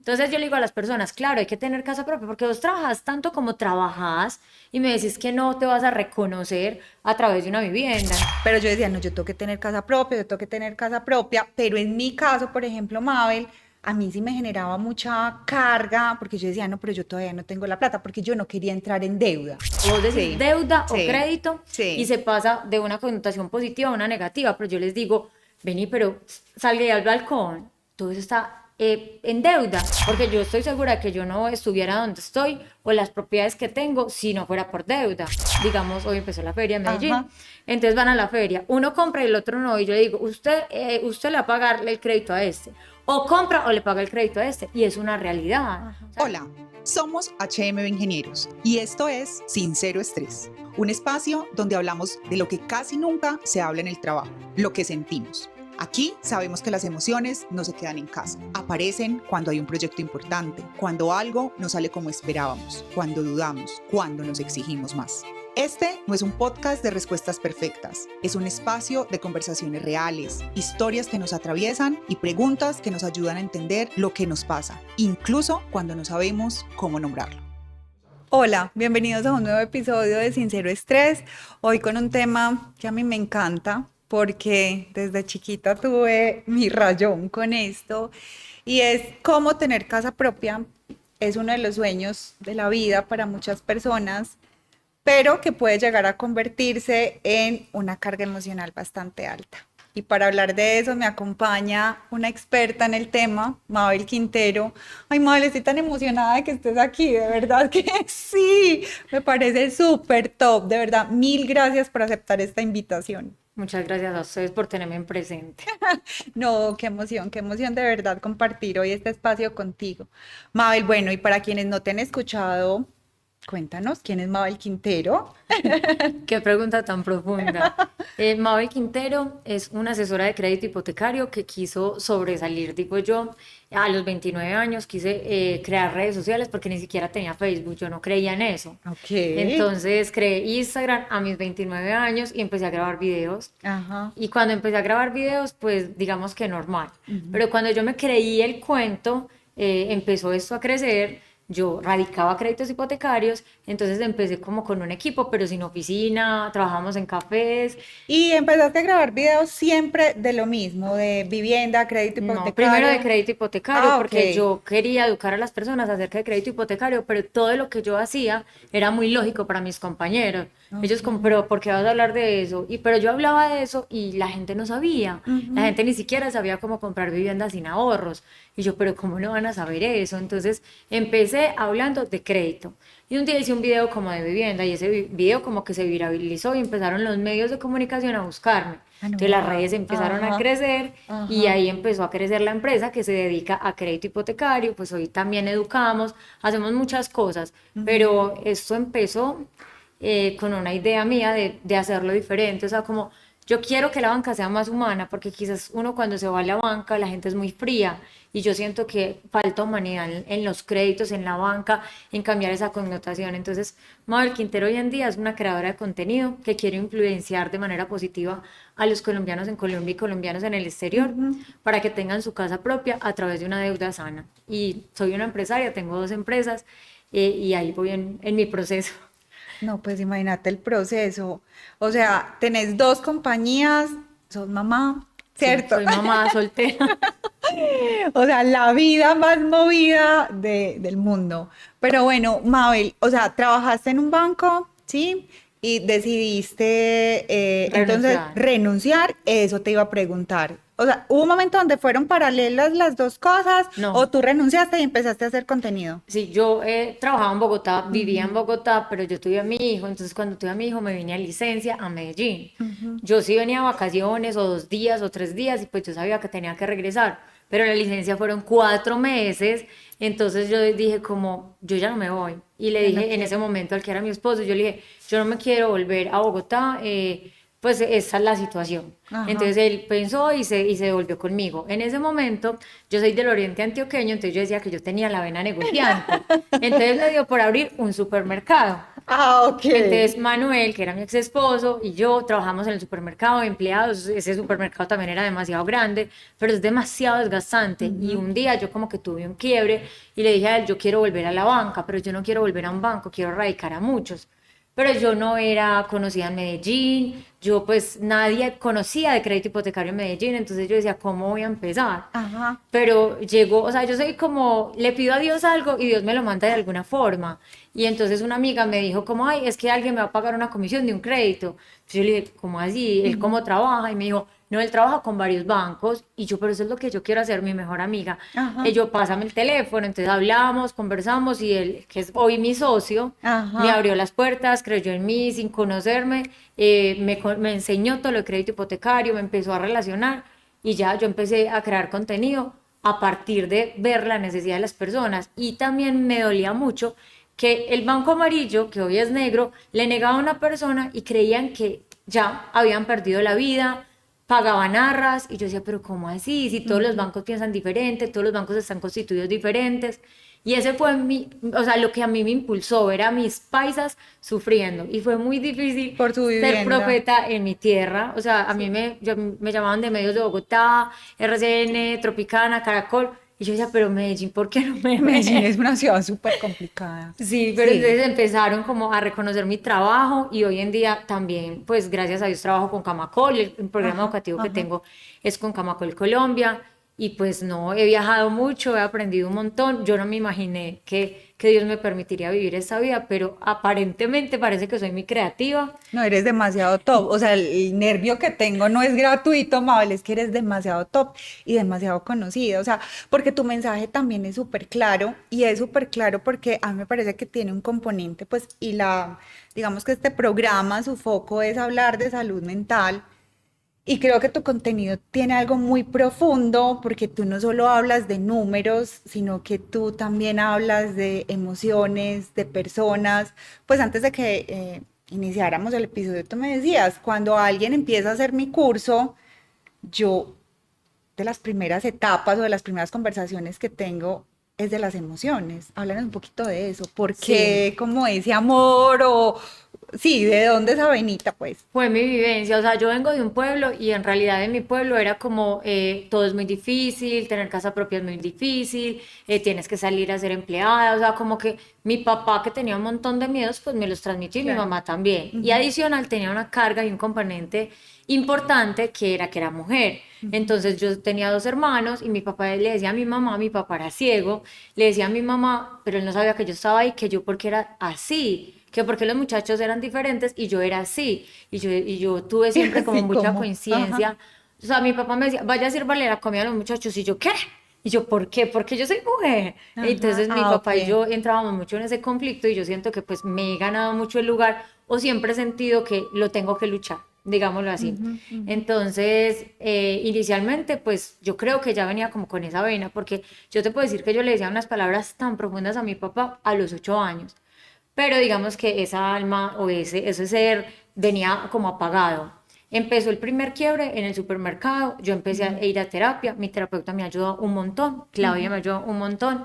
Entonces yo le digo a las personas, claro, hay que tener casa propia porque vos trabajas tanto como trabajas y me decís que no te vas a reconocer a través de una vivienda. Pero yo decía, no, yo tengo que tener casa propia, yo tengo que tener casa propia, pero en mi caso, por ejemplo, Mabel, a mí sí me generaba mucha carga, porque yo decía, no, pero yo todavía no tengo la plata, porque yo no quería entrar en deuda. Vos decís Sí, deuda o sí, crédito y sí. se pasa de una connotación positiva a una negativa, pero yo les digo, vení, pero salga al balcón, todo eso está en deuda, porque yo estoy segura que yo no estuviera donde estoy o las propiedades que tengo si no fuera por deuda. Digamos, hoy empezó la feria en Ajá. Medellín, entonces van a la feria, uno compra y el otro no, y yo le digo, usted le va a pagarle el crédito a este, o compra o le paga el crédito a este, y es una realidad. Ajá. O sea, Hola, somos HMB Ingenieros y esto es Sin Cero Estrés, un espacio donde hablamos de lo que casi nunca se habla en el trabajo, lo que sentimos. Aquí sabemos que las emociones no se quedan en casa, aparecen cuando hay un proyecto importante, cuando algo no sale como esperábamos, cuando dudamos, cuando nos exigimos más. Este no es un podcast de respuestas perfectas, es un espacio de conversaciones reales, historias que nos atraviesan y preguntas que nos ayudan a entender lo que nos pasa, incluso cuando no sabemos cómo nombrarlo. Hola, bienvenidos a un nuevo episodio de Sincero Estrés. Hoy con un tema que a mí me encanta porque desde chiquita tuve mi rayón con esto y es cómo tener casa propia. Es uno de los sueños de la vida para muchas personas, pero que puede llegar a convertirse en una carga emocional bastante alta. Y para hablar de eso me acompaña una experta en el tema, Mabel Quintero. Ay, Mabel, estoy tan emocionada de que estés aquí, de verdad que sí, me parece súper top, de verdad, mil gracias por aceptar esta invitación. muchas gracias a ustedes por tenerme en presente. No, qué emoción de verdad compartir hoy este espacio contigo. Mabel, bueno, y para quienes no te han escuchado, cuéntanos, ¿quién es Mabel Quintero? Qué pregunta tan profunda. Mabel Quintero es una asesora de crédito hipotecario que quiso sobresalir, digo yo. A los 29 años quise crear redes sociales porque ni siquiera tenía Facebook, yo no creía en eso. Ok. Entonces creé Instagram a mis 29 años y empecé a grabar videos. Ajá. Y cuando empecé a grabar videos, pues digamos que normal. Ujú. Pero cuando yo me creí el cuento, empezó esto a crecer. Yo radicaba créditos hipotecarios, entonces empecé como con un equipo, pero sin oficina, trabajamos en cafés. Y empezaste a grabar videos siempre de lo mismo, de vivienda, crédito No, primero de hipotecario. crédito hipotecario, Ah, porque ok. yo quería educar a las personas acerca de crédito hipotecario, pero todo lo que yo hacía era muy lógico para mis compañeros. Ellos como, Ok. pero ¿por qué vas a hablar de eso? Pero yo hablaba de eso y la gente no sabía. La Ujú. gente ni siquiera sabía cómo comprar viviendas sin ahorros. Y yo, pero ¿cómo no van a saber eso? Entonces empecé hablando de crédito. Y un día hice un video como de vivienda y ese video como que se viralizó y empezaron los medios de comunicación a buscarme. Ah, no, Entonces las redes wow. empezaron a Ajá. crecer y Ajá. ahí empezó a crecer la empresa que se dedica a crédito hipotecario. Pues hoy también educamos, hacemos muchas cosas, Ujú. pero esto empezó con una idea mía de hacerlo diferente. O sea, como yo quiero que la banca sea más humana, porque quizás uno cuando se va a la banca, la gente es muy fría y yo siento que falta humanidad en los créditos, en la banca, en cambiar esa connotación. Entonces, Mabel Quintero hoy en día es una creadora de contenido que quiere influenciar de manera positiva a los colombianos en Colombia y colombianos en el exterior Ujú. para que tengan su casa propia a través de una deuda sana. Y soy una empresaria, tengo 2 empresas y ahí voy en mi proceso. No, pues imagínate el proceso. O sea, tenés dos compañías, sos mamá, Sí, ¿cierto? soy mamá soltera. O sea, la vida más movida del mundo. Pero bueno, Mabel, o sea, trabajaste en un banco, ¿sí? Y decidiste entonces Renunciar. renunciar, eso te iba a preguntar. O sea, ¿hubo un momento donde fueron paralelas las dos cosas o No, tú renunciaste y empezaste a hacer contenido? sí, yo trabajaba en Bogotá, vivía en Ujú, Bogotá, pero yo tuve a mi hijo, entonces cuando tuve a mi hijo me vine a licencia a Medellín. ujú. Yo sí venía a vacaciones o 2 días o 3 días y pues yo sabía que tenía que regresar, pero la licencia fueron 4 meses, entonces yo dije como, yo ya no me voy. Y le Ya no dije en ese quiero. momento al que era mi esposo, yo le dije, yo no me quiero volver a Bogotá, pues esa es la situación. Ajá. Entonces él pensó y se devolvió conmigo. En ese momento yo soy del oriente antioqueño, entonces yo decía que yo tenía la vena negociante. Entonces me dio por abrir un supermercado. Ah, ok. Entonces Manuel, que era mi ex esposo, y yo trabajamos en el supermercado, empleados. Ese supermercado también era demasiado grande, pero es demasiado desgastante. Y un día yo como que tuve un quiebre y le dije a él, yo quiero volver a la banca, pero yo no quiero volver a un banco, quiero radicar a muchos. Pero yo no era conocida en Medellín, yo pues nadie conocía de crédito hipotecario en Medellín, entonces yo decía, ¿cómo voy a empezar? Ajá. Pero llegó, o sea, yo soy como, le pido a Dios algo y Dios me lo manda de alguna forma. Y entonces una amiga me dijo como, ay, es que alguien me va a pagar una comisión de un crédito. Entonces yo le dije, ¿cómo así? ¿Él cómo trabaja? Y me dijo, no, él trabaja con varios bancos. Y yo, pero eso es lo que yo quiero hacer, mi mejor amiga. Ajá. Y yo, pásame el teléfono. Entonces hablamos, conversamos y él, que es hoy mi socio, me Ajá. abrió las puertas, creyó en mí sin conocerme, me enseñó todo lo de crédito hipotecario, me empezó a relacionar y ya yo empecé a crear contenido a partir de ver la necesidad de las personas. Y también me dolía mucho que el Banco Amarillo, que hoy es negro, le negaba a una persona y creían que ya habían perdido la vida, pagaban arras, y yo decía, pero ¿cómo así? Si todos los bancos piensan diferente, todos los bancos están constituidos diferentes. Y ese fue mi, o sea, lo que a mí me impulsó, ver a mis paisas sufriendo. Y fue muy difícil Por tu ser vivienda. profeta en mi tierra. O sea, a mí Sí. me llamaban de medios de Bogotá, RCN, Tropicana, Caracol. Y yo decía, pero Medellín, ¿por qué no me Medellín ve? es una ciudad súper complicada. Sí, pero Sí. entonces empezaron como a reconocer mi trabajo y hoy en día también, pues gracias a Dios trabajo con Camacol, el programa Ajá, educativo que ajá. tengo es con Camacol Colombia y pues no, he viajado mucho, he aprendido un montón, yo no me imaginé que Dios me permitiría vivir esta vida, pero aparentemente parece que soy muy creativa. No, eres demasiado top. O sea, el nervio que tengo no es gratuito, Mabel, es que eres demasiado top y demasiado conocida. O sea, porque tu mensaje también es súper claro y es súper claro porque a mí me parece que tiene un componente, pues, digamos que este programa, su foco es hablar de salud mental. Y creo que tu contenido tiene algo muy profundo porque tú no solo hablas de números, sino que tú también hablas de emociones, de personas. Pues antes de que iniciáramos el episodio, tú me decías, cuando alguien empieza a hacer mi curso, yo de las primeras etapas o de las primeras conversaciones que tengo es de las emociones. Háblanos un poquito de eso. ¿Por Sí. qué como ese amor o sí, de dónde esa venita, pues? Fue mi vivencia, o sea, yo vengo de un pueblo y en realidad en mi pueblo era como todo es muy difícil, tener casa propia es muy difícil, tienes que salir a ser empleada, o sea, como que mi papá que tenía un montón de miedos, pues me los transmitió y mi Claro. mamá también. Y Ujú, adicional tenía una carga y un componente importante que era mujer. ujú. Entonces yo tenía dos hermanos y mi papá le decía a mi mamá, mi papá era ciego, le decía a mi mamá, pero él no sabía que yo estaba ahí, que yo porque era así, que porque los muchachos eran diferentes y yo era así. Y yo tuve Y siempre como así mucha como, ajá, conciencia. O sea, mi papá me decía, vaya a sirvarle la comida a los muchachos. Y yo, ¿qué? Y yo, ¿por qué? Porque yo soy mujer. ajá, Entonces mi ah, ok. papá y yo entrábamos mucho en ese conflicto y yo siento que pues me he ganado mucho el lugar o siempre he sentido que lo tengo que luchar, digámoslo así. Ujú, ujú. Entonces, inicialmente pues yo creo que ya venía como con esa vena porque yo te puedo decir que yo le decía unas palabras tan profundas a mi papá a los 8 años, pero digamos que esa alma o ese ser venía como apagado. Empezó el primer quiebre en el supermercado, yo empecé a ir a terapia, mi terapeuta me ayudó un montón, Claudia me ayudó un montón.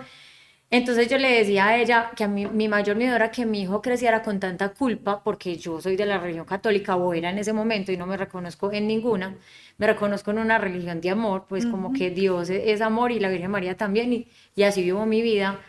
Entonces yo le decía a ella que a mí mi mayor miedo era que mi hijo creciera con tanta culpa, porque yo soy de la religión católica o era en ese momento y no me reconozco en ninguna, me reconozco en una religión de amor, pues como Ujú. que Dios es amor y la Virgen María también, y así vivo mi vida,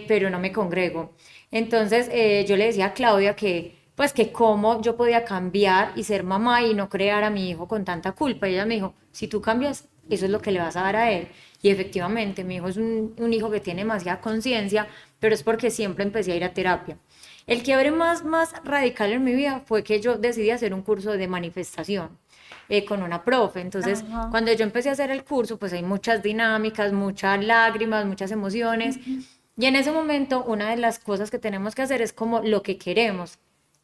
pero no me congrego. Entonces yo le decía a Claudia que pues que cómo yo podía cambiar y ser mamá y no crear a mi hijo con tanta culpa. Y ella me dijo, si tú cambias, eso es lo que le vas a dar a él. Y efectivamente, mi hijo es un hijo que tiene demasiada conciencia, pero es porque siempre empecé a ir a terapia. El quiebre más radical en mi vida fue que yo decidí hacer un curso de manifestación con una profe. Entonces, Ajá. cuando yo empecé a hacer el curso, pues hay muchas dinámicas, muchas lágrimas, muchas emociones. Y en ese momento, una de las cosas que tenemos que hacer es como lo que queremos.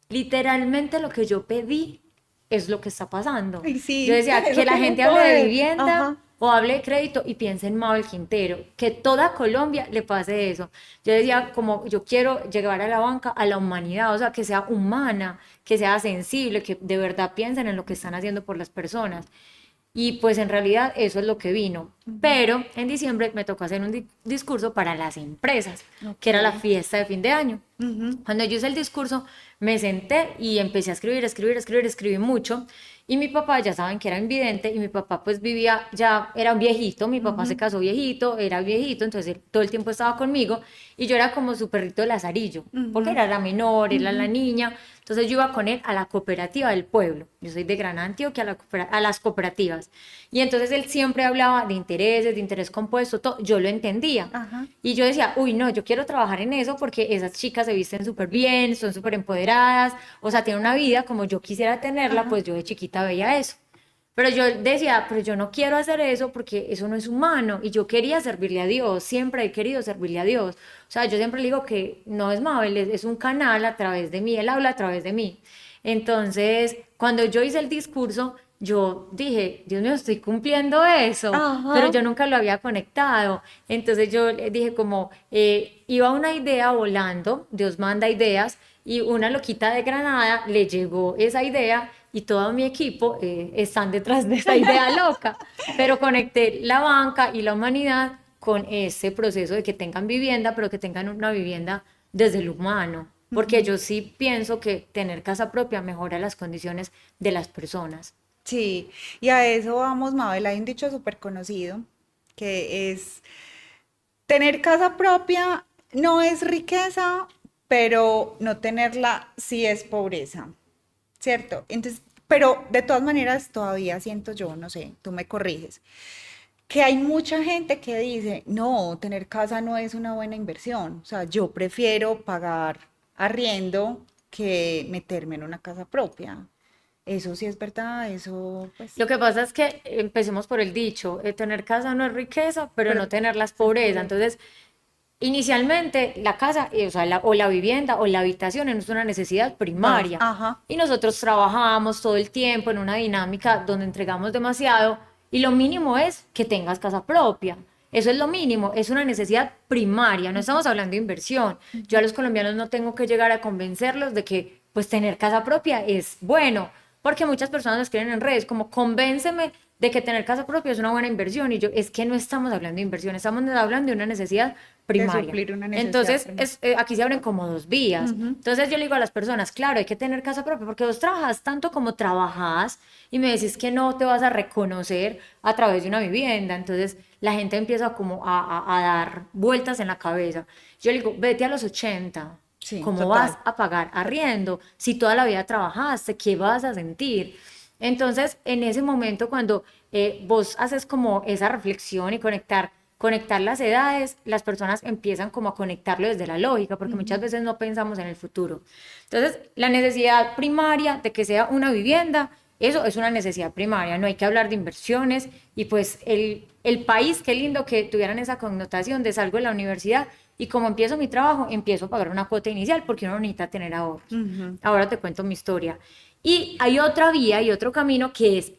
Literalmente lo que yo pedí es lo que está pasando. Ay, Yo sí, decía eso que la tiene un gente hable de poder. vivienda Ajá. o hable de crédito y piense en Mabel Quintero, que toda Colombia le pase eso. Yo decía, como yo quiero llevar a la banca a la humanidad, o sea, que sea humana, que sea sensible, que de verdad piensen en lo que están haciendo por las personas. Y pues en realidad eso es lo que vino. Pero en diciembre me tocó hacer un discurso para las empresas, que era la Ok. fiesta de fin de año. Ujú. Cuando yo hice el discurso, me senté y empecé a escribir mucho. Y mi papá, ya saben que era invidente, y mi papá pues vivía, ya era un viejito, mi papá se casó viejito, era viejito, entonces él todo el tiempo estaba conmigo, y yo era como su perrito de lazarillo, porque era la menor, era la niña, entonces yo iba con él a la cooperativa del pueblo, yo soy de Gran Antioquia, a las cooperativas, y entonces él siempre hablaba de intereses, de interés compuesto, todo, yo lo entendía, Ajá. y yo decía, uy, no, yo quiero trabajar en eso porque esas chicas se visten súper bien, son súper empoderadas, o sea, tienen una vida como yo quisiera tenerla, Ajá. pues yo de chiquita veía eso. Pero yo decía, pero yo no quiero hacer eso porque eso no es humano. Y yo quería servirle a Dios, siempre he querido servirle a Dios. O sea, yo siempre le digo que no es Mabel, es un canal a través de mí, él habla a través de mí. Entonces, cuando yo hice el discurso, yo dije, Dios mío, estoy cumpliendo eso, pero Ajá. yo nunca lo había conectado. Entonces yo le dije como, iba una idea volando, Dios manda ideas, y una loquita de Granada le llegó esa idea y todo mi equipo están detrás de esa idea loca, pero conecté la banca y la humanidad con ese proceso de que tengan vivienda, pero que tengan una vivienda desde lo humano, porque yo sí pienso que tener casa propia mejora las condiciones de las personas. Sí, y a eso vamos, Mabel. Hay un dicho súper conocido que es, tener casa propia no es riqueza, pero no tenerla sí es pobreza, ¿cierto? Entonces, pero de todas maneras todavía siento yo, no sé, tú me corriges, que hay mucha gente que dice, no, tener casa no es una buena inversión. O sea, yo prefiero pagar arriendo que meterme en una casa propia. Eso sí es verdad, eso pues, Lo que pasa es que empecemos por el dicho, tener casa no es riqueza, pero pero no tenerla es es pobreza. pobreza. Entonces, inicialmente la casa, o sea, o la vivienda o la habitación es una necesidad primaria. Ajá, Y nosotros trabajamos todo el tiempo en una dinámica donde entregamos demasiado y lo mínimo es que tengas casa propia. Eso es lo mínimo, es una necesidad primaria, no estamos hablando de inversión. Yo a los colombianos no tengo que llegar a convencerlos de que pues tener casa propia es bueno, porque muchas personas nos escriben en redes como convénceme de que tener casa propia es una buena inversión y yo es que no estamos hablando de inversión, estamos hablando de una necesidad de primaria. suplir una necesidad Entonces, primaria. aquí se abren como dos vías. Ujú. Entonces yo le digo a las personas, claro, hay que tener casa propia porque vos trabajas tanto como trabajas y me decís que no te vas a reconocer a través de una vivienda. Entonces la gente empieza como a dar vueltas en la cabeza. Yo le digo, vete a los 80. Sí, ¿Cómo vas total. a pagar arriendo? Si toda la vida trabajaste, ¿qué vas a sentir? Entonces, en ese momento, cuando vos haces como esa reflexión y conectar las edades, las personas empiezan como a conectarlo desde la lógica, porque muchas veces no pensamos en el futuro. Entonces, la necesidad primaria de que sea una vivienda, eso es una necesidad primaria, no hay que hablar de inversiones y pues el país, qué lindo que tuvieran esa connotación de salgo de la universidad y como empiezo mi trabajo, empiezo a pagar una cuota inicial porque uno necesita tener ahorros. Ujú. Ahora te cuento mi historia. Y hay otra vía y otro camino que es,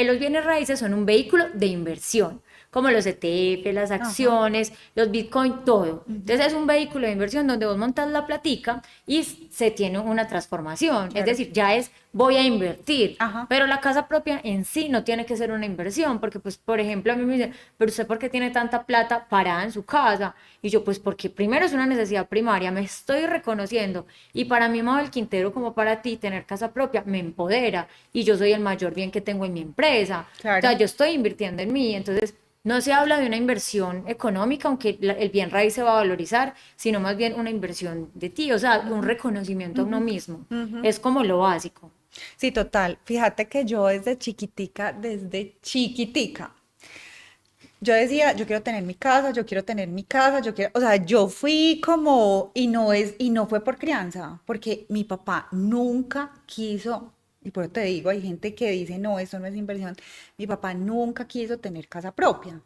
los bienes raíces son un vehículo de inversión, como los ETF, las Ajá. acciones, los Bitcoin, todo. Entonces es un vehículo de inversión donde vos montas la platica y se tiene una transformación. Es Claro. decir, ya es voy a invertir. Ajá. Pero la casa propia en sí no tiene que ser una inversión, porque pues, por ejemplo, a mí me dicen, pero usted ¿por qué tiene tanta plata parada en su casa? Y yo, pues porque primero es una necesidad primaria, me estoy reconociendo. Y para mí, Mabel Quintero, como para ti, tener casa propia me empodera y yo soy el mayor bien que tengo en mi empresa. O sea, Claro. yo estoy invirtiendo en mí, entonces no se habla de una inversión económica, aunque el bien raíz se va a valorizar, sino más bien una inversión de ti, o sea, un reconocimiento a uno mismo. Ujú. Es como lo básico. Sí, total. Fíjate que yo desde chiquitica, yo decía, yo quiero tener mi casa, yo quiero tener mi casa, yo quiero, o sea, yo fui como, y no fue por crianza, porque mi papá nunca quiso, y por eso te digo, hay gente que dice, no, eso no es inversión, mi papá nunca quiso tener casa propia,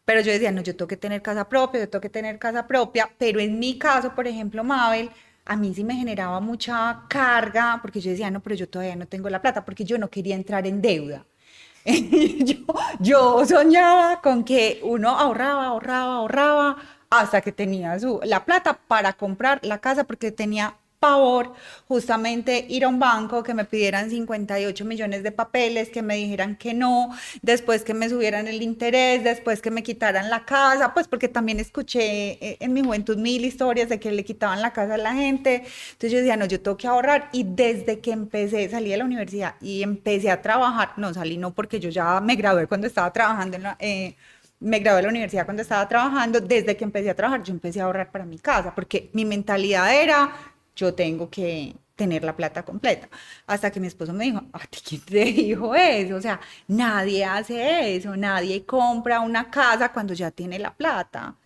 pero yo decía, no, yo tengo que tener casa propia, yo tengo que tener casa propia, pero en mi caso, por ejemplo, Mabel, a mí sí me generaba mucha carga, porque yo decía, no, pero yo todavía no tengo la plata, porque yo no quería entrar en deuda. Yo, yo soñaba con que uno ahorraba hasta que tenía la plata para comprar la casa porque tenía pavor justamente ir a un banco, que me pidieran 58 millones de papeles, que me dijeran que no, después que me subieran el interés, después que me quitaran la casa, pues porque también escuché en mi juventud mil historias de que le quitaban la casa a la gente. Entonces yo decía, no, yo tengo que ahorrar. Y desde que salí de la universidad y empecé a trabajar, no salí, no, porque yo ya me gradué cuando estaba trabajando me gradué de la universidad cuando estaba trabajando. Desde que empecé a trabajar, yo empecé a ahorrar para mi casa, porque mi mentalidad era, yo tengo que tener la plata completa. Hasta que mi esposo me dijo, ¿a ti quién te dijo eso? O sea, nadie hace eso, nadie compra una casa cuando ya tiene la plata.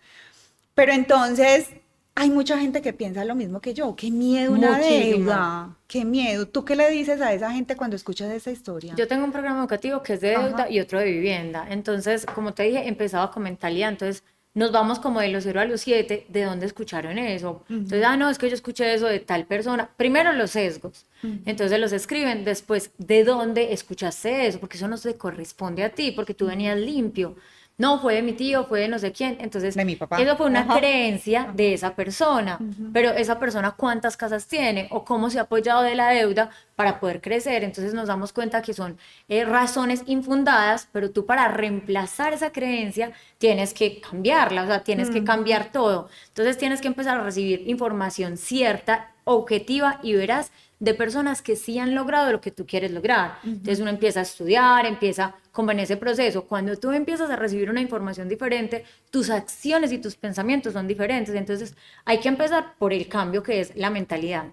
Pero entonces hay mucha gente que piensa lo mismo que yo. Qué miedo una Muchísimo. deuda, qué miedo. ¿Tú qué le dices a esa gente cuando escuchas esa historia? Yo tengo un programa educativo que es de deuda Ajá. y otro de vivienda. Entonces, como te dije, empezaba con mentalidad. Entonces, nos vamos como de los 0 a los 7, ¿de dónde escucharon eso? Entonces, no, es que yo escuché eso de tal persona. Primero los sesgos. Entonces los escriben, después, ¿de dónde escuchaste eso? Porque eso no se corresponde a ti, porque tú venías limpio. No, fue de mi tío, fue de no sé quién. Entonces, De mi papá. eso fue una Ajá. creencia de esa persona. Pero esa persona, ¿cuántas casas tiene? O cómo se ha apoyado de la deuda para poder crecer. Entonces nos damos cuenta que son razones infundadas, pero tú para reemplazar esa creencia tienes que cambiarla, o sea, tienes que cambiar todo. Entonces tienes que empezar a recibir información cierta, objetiva y veraz de personas que sí han logrado lo que tú quieres lograr. Entonces uno empieza a estudiar, empieza como en ese proceso. Cuando tú empiezas a recibir una información diferente, tus acciones y tus pensamientos son diferentes. Entonces hay que empezar por el cambio que es la mentalidad.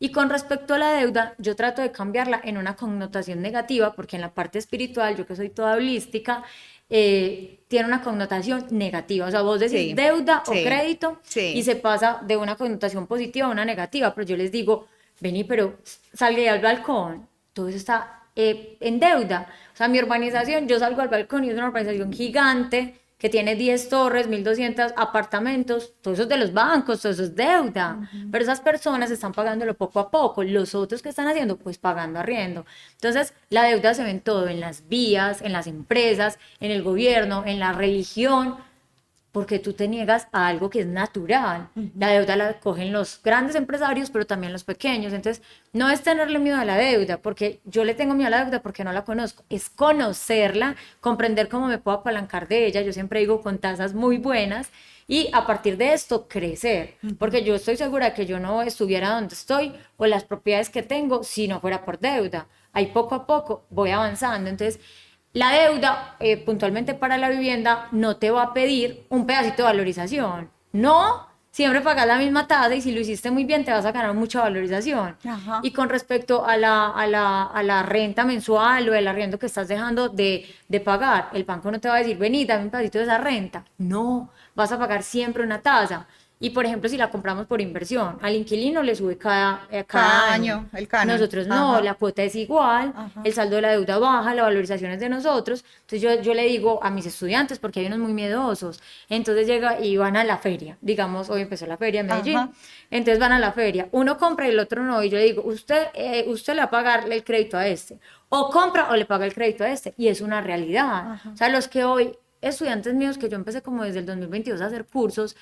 Y con respecto a la deuda, yo trato de cambiarla en una connotación negativa, porque en la parte espiritual, yo que soy toda holística, tiene una connotación negativa. O sea, vos decís Sí, deuda o sí, crédito y sí. se pasa de una connotación positiva a una negativa. Pero yo les digo, vení, pero salga al balcón, todo eso está en deuda. O sea, mi urbanización, yo salgo al balcón y es una urbanización gigante que tiene 10 torres, 1.200 apartamentos, todo eso es de los bancos, todo eso es deuda, pero esas personas están pagándolo poco a poco, los otros que están haciendo, pues pagando arriendo. Entonces, la deuda se ve en todo, en las vías, en las empresas, en el gobierno, en la religión, porque tú te niegas a algo que es natural. La deuda la cogen los grandes empresarios, pero también los pequeños. Entonces, no es tenerle miedo a la deuda, porque yo le tengo miedo a la deuda porque no la conozco. Es conocerla, comprender cómo me puedo apalancar de ella. Yo siempre digo con tasas muy buenas y a partir de esto crecer, porque yo estoy segura de que yo no estuviera donde estoy o las propiedades que tengo si no fuera por deuda. Ahí poco a poco voy avanzando. Entonces, la deuda, puntualmente para la vivienda, no te va a pedir un pedacito de valorización. No, siempre pagas la misma tasa y si lo hiciste muy bien te vas a ganar mucha valorización. Ajá. Y con respecto a la renta mensual o el arriendo que estás dejando de pagar, el banco no te va a decir, vení, dame un pedacito de esa renta. No, vas a pagar siempre una tasa. Y por ejemplo, si la compramos por inversión, al inquilino le sube cada Cada año. año, el canon. Nosotros no, Ajá. la cuota es igual, Ajá. el saldo de la deuda baja, la valorización es de nosotros. Entonces yo le digo a mis estudiantes, porque hay unos muy miedosos, entonces llega y van a la feria, digamos, hoy empezó la feria en Medellín, Ajá. entonces van a la feria, uno compra y el otro no, y yo le digo, usted le va a pagar el crédito a este, o compra o le paga el crédito a este, y es una realidad. Ajá. O sea, los que hoy, estudiantes míos, que yo empecé como desde el 2022 a hacer cursos,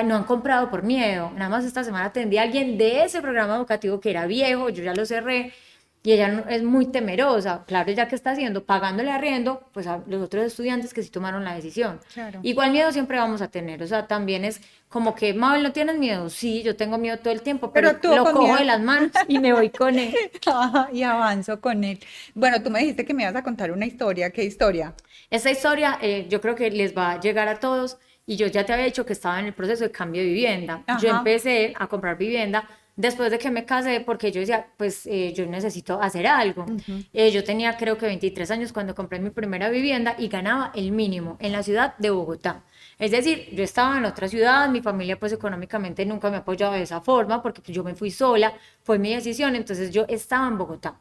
no han comprado por miedo. Nada más esta semana atendí a alguien de ese programa educativo que era viejo, yo ya lo cerré, y ella es muy temerosa. Claro, ya que está haciendo, pagándole arriendo, pues a los otros estudiantes que sí tomaron la decisión. Claro. Igual miedo siempre vamos a tener, o sea, también es como que, Mabel, ¿no tienes miedo? Sí, yo tengo miedo todo el tiempo, Pero pero actúo lo con cojo miedo. de las manos y me voy con él. Ajá, y avanzo con él. Bueno, tú me dijiste que me ibas a contar una historia. ¿Qué historia? Esta historia yo creo que les va a llegar a todos y yo ya te había dicho que estaba en el proceso de cambio de vivienda. Yo Ajá. empecé a comprar vivienda después de que me casé porque yo decía, pues yo necesito hacer algo. Yo tenía creo que 23 años cuando compré mi primera vivienda y ganaba el mínimo en la ciudad de Bogotá. Es decir, yo estaba en otra ciudad, mi familia pues económicamente nunca me ha apoyado de esa forma porque pues, yo me fui sola, fue mi decisión, entonces yo estaba en Bogotá.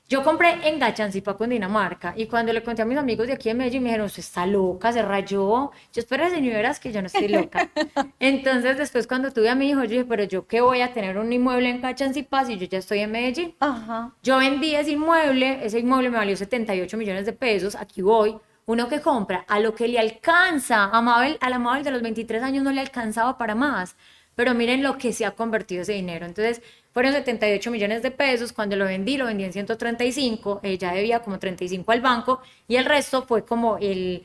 Yo compré en Gachancipá, Dinamarca, y cuando le conté a mis amigos de aquí de Medellín, me dijeron, usted está loca, se rayó. Yo, espera, señoras, que yo no estoy loca. Entonces, después cuando tuve a mi hijo, yo dije, pero yo qué voy a tener un inmueble en Gachancipá si yo ya estoy en Medellín. Ajá. Yo vendí ese inmueble me valió 78 millones de pesos, aquí voy. Uno que compra a lo que le alcanza, a la Mabel de los 23 años no le alcanzaba para más, pero miren lo que se ha convertido ese dinero. Entonces, fueron 78 millones de pesos, cuando lo vendí en 135, ya debía como 35 al banco, y el resto fue como el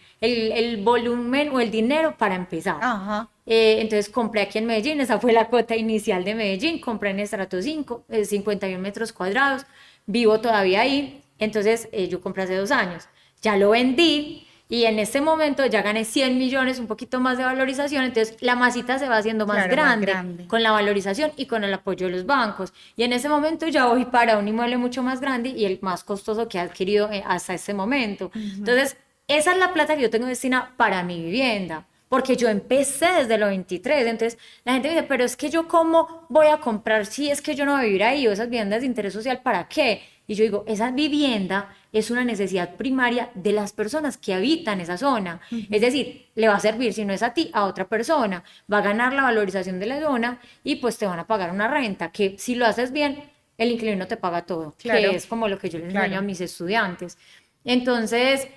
volumen o el dinero para empezar. Ajá. Entonces compré aquí en Medellín, esa fue la cuota inicial de Medellín, compré en Estrato 5, 51 metros cuadrados, vivo todavía ahí, entonces yo compré hace 2 años, ya lo vendí y en este momento ya gané 100 millones, un poquito más de valorización, entonces la masita se va haciendo más Claro, más grande grande. con la valorización y con el apoyo de los bancos. Y en ese momento ya voy para un inmueble mucho más grande y el más costoso que he adquirido hasta este momento. Entonces, esa es la plata que yo tengo destinada para mi vivienda. Porque yo empecé desde los 23, entonces la gente dice, pero es que yo cómo voy a comprar si es que yo no voy a vivir ahí, o esas viviendas de interés social, ¿para qué? Y yo digo, esa vivienda es una necesidad primaria de las personas que habitan esa zona. Es decir, le va a servir, si no es a ti, a otra persona. Va a ganar la valorización de la zona y pues te van a pagar una renta que si lo haces bien, el inquilino te paga todo, Claro. que es como lo que yo les enseño Claro. a mis estudiantes. Entonces,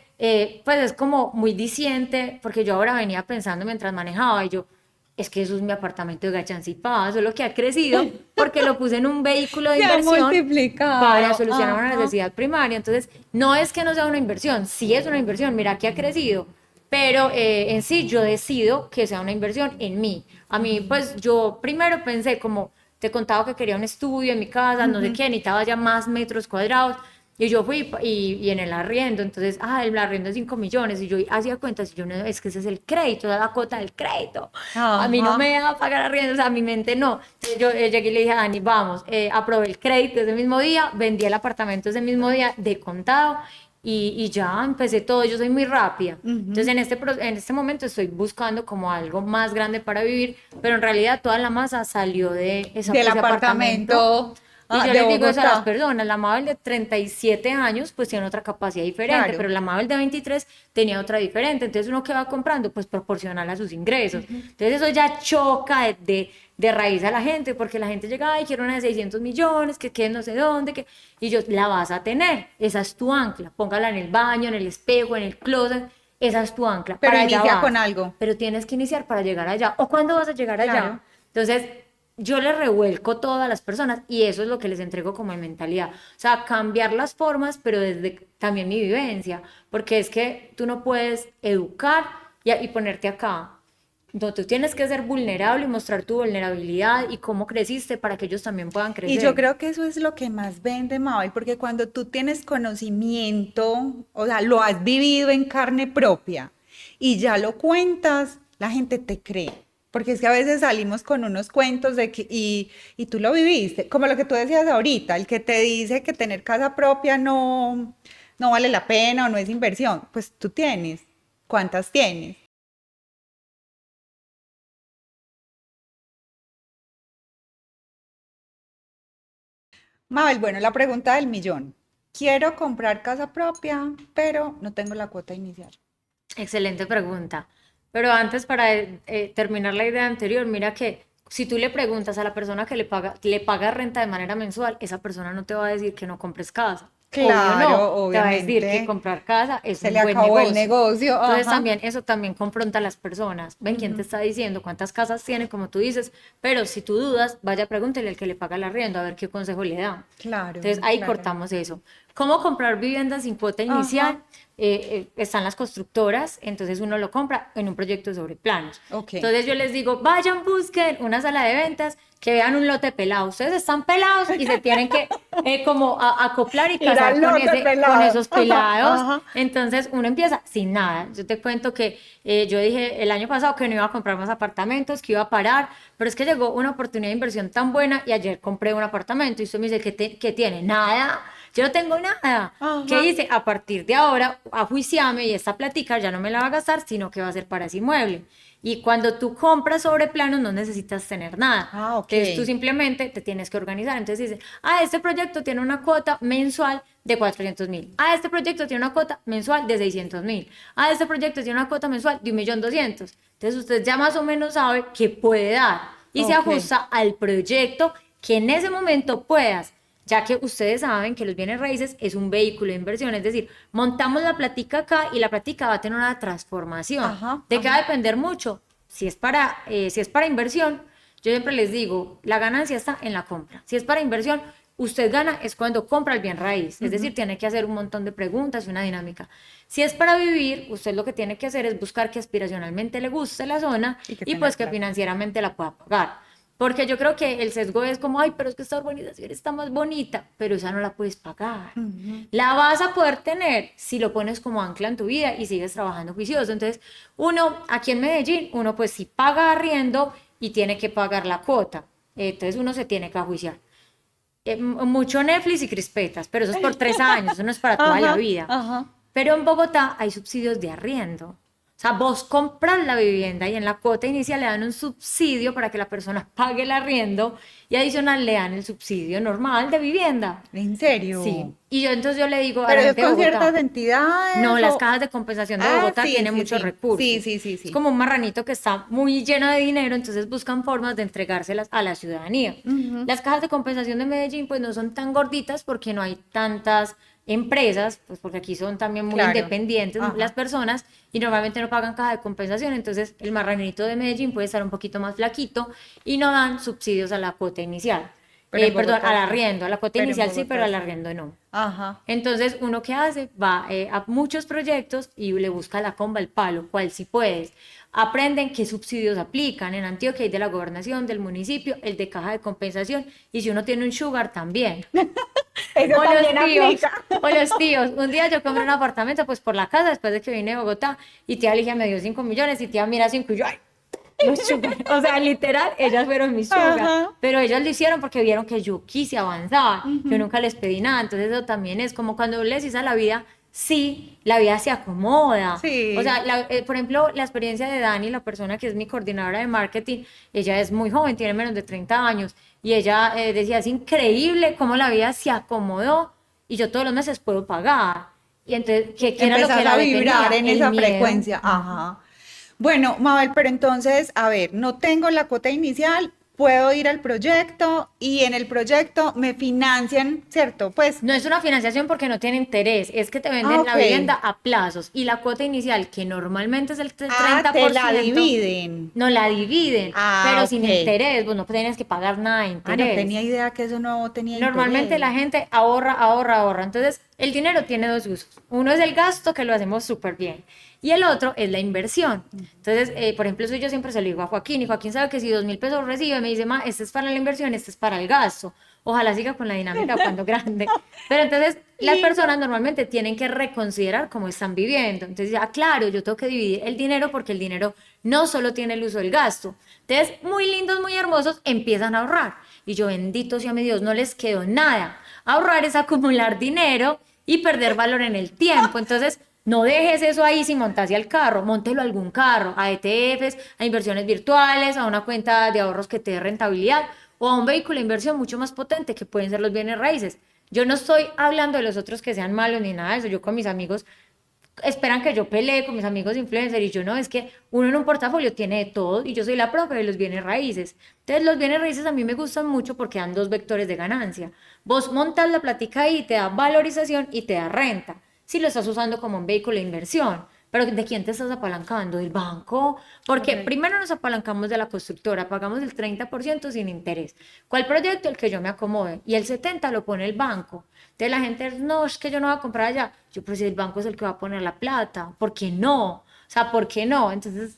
pues es como muy diciente, porque yo ahora venía pensando mientras manejaba y yo, es que eso es mi apartamento de Gachancipá, solo que ha crecido porque lo puse en un vehículo de Se ha inversión multiplicado. para solucionar una Ajá. necesidad primaria. Entonces, no es que no sea una inversión, sí es una inversión, mira que ha crecido, pero en sí yo decido que sea una inversión en mí. A mí, pues yo primero pensé como, te contaba que quería un estudio en mi casa, no sé qué, necesitaba ya más metros cuadrados. Y yo fui y en el arriendo, entonces, el arriendo es 5 millones. Y yo hacía cuentas, y yo no, es que ese es el crédito, da la cuota del crédito. A mí no Ajá. me va a pagar arriendo, o sea, a mi mente no. Entonces yo llegué y le dije a Dani, vamos, aprobé el crédito ese mismo día, vendí el apartamento ese mismo día de contado y ya empecé todo. Yo soy muy rápida. Entonces en este momento estoy buscando como algo más grande para vivir, pero en realidad toda la masa salió de Del ese apartamento y yo de les digo eso a las Bogotá. personas, la Mabel de 37 años pues tiene otra capacidad diferente, Claro. pero la Mabel de 23 tenía otra diferente, entonces uno que va comprando pues proporcional a sus ingresos. Entonces eso ya choca de raíz a la gente, porque la gente llega, ay, quiero una de 600 millones, que no sé dónde, que... y yo, la vas a tener, esa es tu ancla, póngala en el baño, en el espejo, en el closet, esa es tu ancla. Pero para allá inicia vas. con algo. Pero tienes que iniciar para llegar allá, o cuándo vas a llegar allá. Claro. Entonces, yo les revuelco todo a las personas y eso es lo que les entrego como mentalidad. O sea, cambiar las formas, pero desde también mi vivencia, porque es que tú no puedes educar y ponerte acá. No, tú tienes que ser vulnerable y mostrar tu vulnerabilidad y cómo creciste para que ellos también puedan crecer. Y yo creo que eso es lo que más vende, Mabel, porque cuando tú tienes conocimiento, o sea, lo has vivido en carne propia y ya lo cuentas, la gente te cree. Porque es que a veces salimos con unos cuentos y tú lo viviste, como lo que tú decías ahorita, el que te dice que tener casa propia no vale la pena o no es inversión. Pues tú tienes. ¿Cuántas tienes? Mabel, bueno, la pregunta del millón. Quiero comprar casa propia, pero no tengo la cuota inicial. Excelente pregunta. Pero antes, para terminar la idea anterior, mira que si tú le preguntas a la persona que le paga renta de manera mensual, esa persona no te va a decir que no compres casa. Claro, Obvio no, te va a decir que obviamente. comprar casa es Se un le buen acabó el negocio. negocio. Entonces Ajá. también eso también confronta a las personas. Ven quién te está diciendo cuántas casas tiene, como tú dices, pero si tú dudas, vaya pregúntele al que le paga el arriendo a ver qué consejo le da. Claro, Entonces ahí claro. cortamos eso. ¿Cómo comprar viviendas sin cuota inicial? Ajá. Están las constructoras, entonces uno lo compra en un proyecto sobre planos. Ok. Entonces yo les digo, vayan, busquen una sala de ventas, que vean un lote pelado. Ustedes están pelados y se tienen que como acoplar y Ir al casar con, lote pelado. con esos pelados. Ajá. Entonces uno empieza sin nada. Yo te cuento que yo dije el año pasado que no iba a comprar más apartamentos, que iba a parar, pero es que llegó una oportunidad de inversión tan buena y ayer compré un apartamento y usted me dice, ¿qué tiene? Nada. Yo no tengo nada. Ajá. ¿Qué hice? A partir de ahora, ajuiciame y esta plática ya no me la va a gastar, sino que va a ser para ese inmueble. Y cuando tú compras sobre planos no necesitas tener nada. Ah, ok. Entonces tú simplemente te tienes que organizar. Entonces dices, este proyecto tiene una cuota mensual de 400.000. Este proyecto tiene una cuota mensual de 600.000. Este proyecto tiene una cuota mensual de 1.200.000. Entonces usted ya más o menos sabe qué puede dar y se Ok. ajusta al proyecto que en ese momento puedas, ya que ustedes saben que los bienes raíces es un vehículo de inversión, es decir, montamos la platica acá y la platica va a tener una transformación. Ajá, ¿De qué va a depender mucho? Si es para inversión, Yo siempre les digo, la ganancia está en la compra. Si es para inversión, usted gana es cuando compra el bien raíz, es decir, tiene que hacer un montón de preguntas y una dinámica. Si es para vivir, usted lo que tiene que hacer es buscar que aspiracionalmente le guste la zona Y que y tenga pues que plata. financieramente la pueda pagar. Porque yo creo que el sesgo es como, ay, pero es que esta urbanización está más bonita, pero esa no la puedes pagar. La vas a poder tener si lo pones como ancla en tu vida y sigues trabajando juicioso. Entonces, uno, aquí en Medellín, uno pues sí paga arriendo y tiene que pagar la cuota. Entonces uno se tiene que ajuiciar. Mucho Netflix y crispetas, pero eso es por 3 años, eso no es para toda la Ajá, vida. ajá. Pero en Bogotá hay subsidios de arriendo. O sea, vos compras la vivienda y en la cuota inicial le dan un subsidio para que la persona pague el arriendo y adicional le dan el subsidio normal de vivienda. ¿En serio? Sí. Y yo entonces yo le digo a Pero la es gente de con ciertas Bogotá, entidades no, las o... cajas de compensación de Ah, Bogotá sí, tienen sí, muchos sí. recursos. Sí, sí, sí, Es sí. como un marranito que está muy lleno de dinero, entonces buscan formas de entregárselas a la ciudadanía. Las cajas de compensación de Medellín pues no son tan gorditas porque no hay tantas empresas, pues porque aquí son también muy Claro. independientes las Ajá. personas y normalmente no pagan caja de compensación, entonces el marranito de Medellín puede estar un poquito más flaquito y no dan subsidios a la cuota inicial. Pero en Perdón, Bogotá al sí. arriendo, a la cuota Pero en inicial sí, pero Bogotá al sí. arriendo no. Ajá. Entonces, uno que hace va a muchos proyectos y le busca la comba al palo, cuál si puedes. Aprenden qué subsidios aplican. En Antioquia hay de la gobernación, del municipio, el de caja de compensación. Y si uno tiene un sugar, también. Eso O los también tíos, aplica. o los tíos. Un día yo compré un apartamento pues por la casa después de que vine de Bogotá y tía Ligia me dio 5 millones y tía mira 5 y yo, ay, los sugar. O sea, literal, ellas fueron mis sugar. Ajá. Pero ellas lo hicieron porque vieron que yo quise avanzar. Yo nunca les pedí nada. Entonces eso también es como cuando les dices a la vida, sí, la vida se acomoda. Sí. O sea, por ejemplo, la experiencia de Dani, la persona que es mi coordinadora de marketing, ella es muy joven, tiene menos de 30 años. Y ella decía, es increíble cómo la vida se acomodó y yo todos los meses puedo pagar. Y entonces, ¿qué era lo que Empezás la a detenía? vibrar en El esa miedo. frecuencia. Ajá. Bueno, Mabel, pero entonces, a ver, no tengo la cuota inicial, puedo ir al proyecto y en el proyecto me financian, ¿cierto? Pues, No es una financiación porque no tiene interés, es que te venden la ok. vivienda a plazos y la cuota inicial, que normalmente es el Ah, te la 30%, dividen. no la dividen, Ah, pero ok. sin interés, vos no tienes que pagar nada de Ah, no interés. tenía idea que eso no tenía Normalmente la interés. gente ahorra, ahorra, ahorra. Entonces, el dinero tiene dos usos. Uno es el gasto, que lo hacemos súper bien. Y el otro es la inversión. Entonces, por ejemplo, eso yo siempre se lo digo a Joaquín. Y Joaquín sabe que si 2.000 pesos recibe, me dice, ma, este es para la inversión, este es para el gasto. Ojalá siga con la dinámica cuando grande. Pero entonces, las Lindo. personas normalmente tienen que reconsiderar cómo están viviendo. Entonces, ya, claro, yo tengo que dividir el dinero porque el dinero no solo tiene el uso del gasto. Entonces, muy lindos, muy hermosos, empiezan a ahorrar. Y yo, bendito sea mi Dios, no les quedó nada. Ahorrar es acumular dinero y perder valor en el tiempo. Entonces, no dejes eso ahí sin montarse al carro, móntelo a algún carro, a ETFs, a inversiones virtuales, a una cuenta de ahorros que te dé rentabilidad o a un vehículo de inversión mucho más potente que pueden ser los bienes raíces. Yo no estoy hablando de los otros que sean malos ni nada de eso. Yo con mis amigos esperan que yo pelee con mis amigos influencers y yo no, es que uno en un portafolio tiene de todo y yo soy la profe de los bienes raíces. Entonces los bienes raíces a mí me gustan mucho porque dan dos vectores de ganancia. Vos montas la plática ahí, te da valorización y te da renta. Si lo estás usando como un vehículo de inversión, pero ¿de quién te estás apalancando? ¿Del banco? Porque Ok. primero nos apalancamos de la constructora, pagamos el 30% sin interés. ¿Cuál proyecto? El que yo me acomode. Y el 70% lo pone el banco. Entonces la gente, no, es que yo no voy a comprar allá. Yo, pero si el banco es el que va a poner la plata, ¿por qué no? O sea, ¿por qué no? Entonces,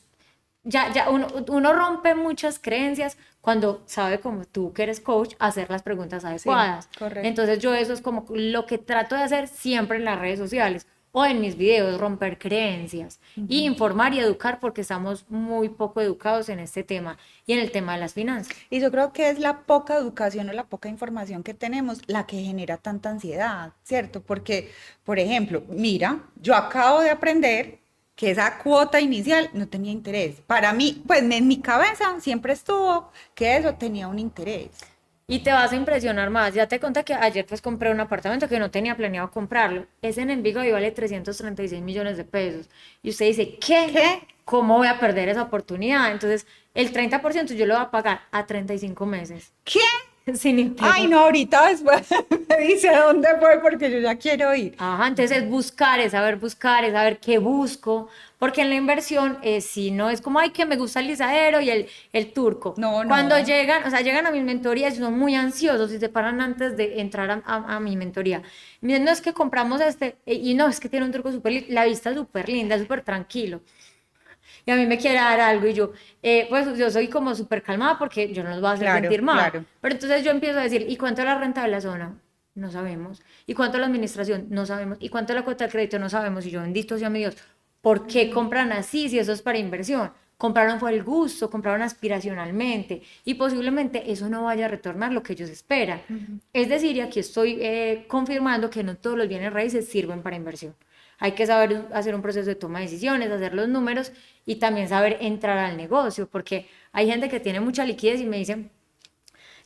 ya uno rompe muchas creencias cuando sabe, como tú que eres coach, hacer las preguntas adecuadas. correcto. Entonces yo eso es como lo que trato de hacer siempre en las redes sociales o en mis videos, romper creencias y informar y educar porque estamos muy poco educados en este tema y en el tema de las finanzas. Y yo creo que es la poca educación o la poca información que tenemos la que genera tanta ansiedad, ¿cierto? Porque, por ejemplo, mira, yo acabo de aprender que esa cuota inicial no tenía interés. Para mí, pues en mi cabeza siempre estuvo que eso tenía un interés. Y te vas a impresionar más. Ya te conté que ayer pues compré un apartamento que no tenía planeado comprarlo. Ese en Envigado y vale 336 millones de pesos. Y usted dice, ¿qué? ¿Qué? ¿Cómo voy a perder esa oportunidad? Entonces, el 30% yo lo voy a pagar a 35 meses. ¿Qué? sin Ay, interés. no, ahorita después me dice dónde fue porque yo ya quiero ir. Ajá, entonces buscar, es saber qué busco, porque en la inversión, si no es como, ay, que me gusta el lisadero y el turco. No, Cuando no. llegan, o sea, llegan a mis mentorías y son muy ansiosos y se paran antes de entrar a mi mentoría. Me dicen, no, es que compramos y no, es que tiene un turco súper lindo, la vista es súper linda, súper tranquilo. Y a mí me quiere dar algo y yo, pues yo soy como súper calmada porque yo no los voy a hacer Claro, sentir mal. claro. Pero entonces yo empiezo a decir, ¿y cuánto es la renta de la zona? No sabemos. ¿Y cuánto es la administración? No sabemos. ¿Y cuánto es la cuota de crédito? No sabemos. Y yo, bendito sea mi Dios, ¿por qué compran así si eso es para inversión? Compraron por el gusto, compraron aspiracionalmente y posiblemente eso no vaya a retornar lo que ellos esperan. Es decir, y aquí estoy confirmando que no todos los bienes raíces sirven para inversión. Hay que saber hacer un proceso de toma de decisiones, hacer los números y también saber entrar al negocio, porque hay gente que tiene mucha liquidez y me dicen,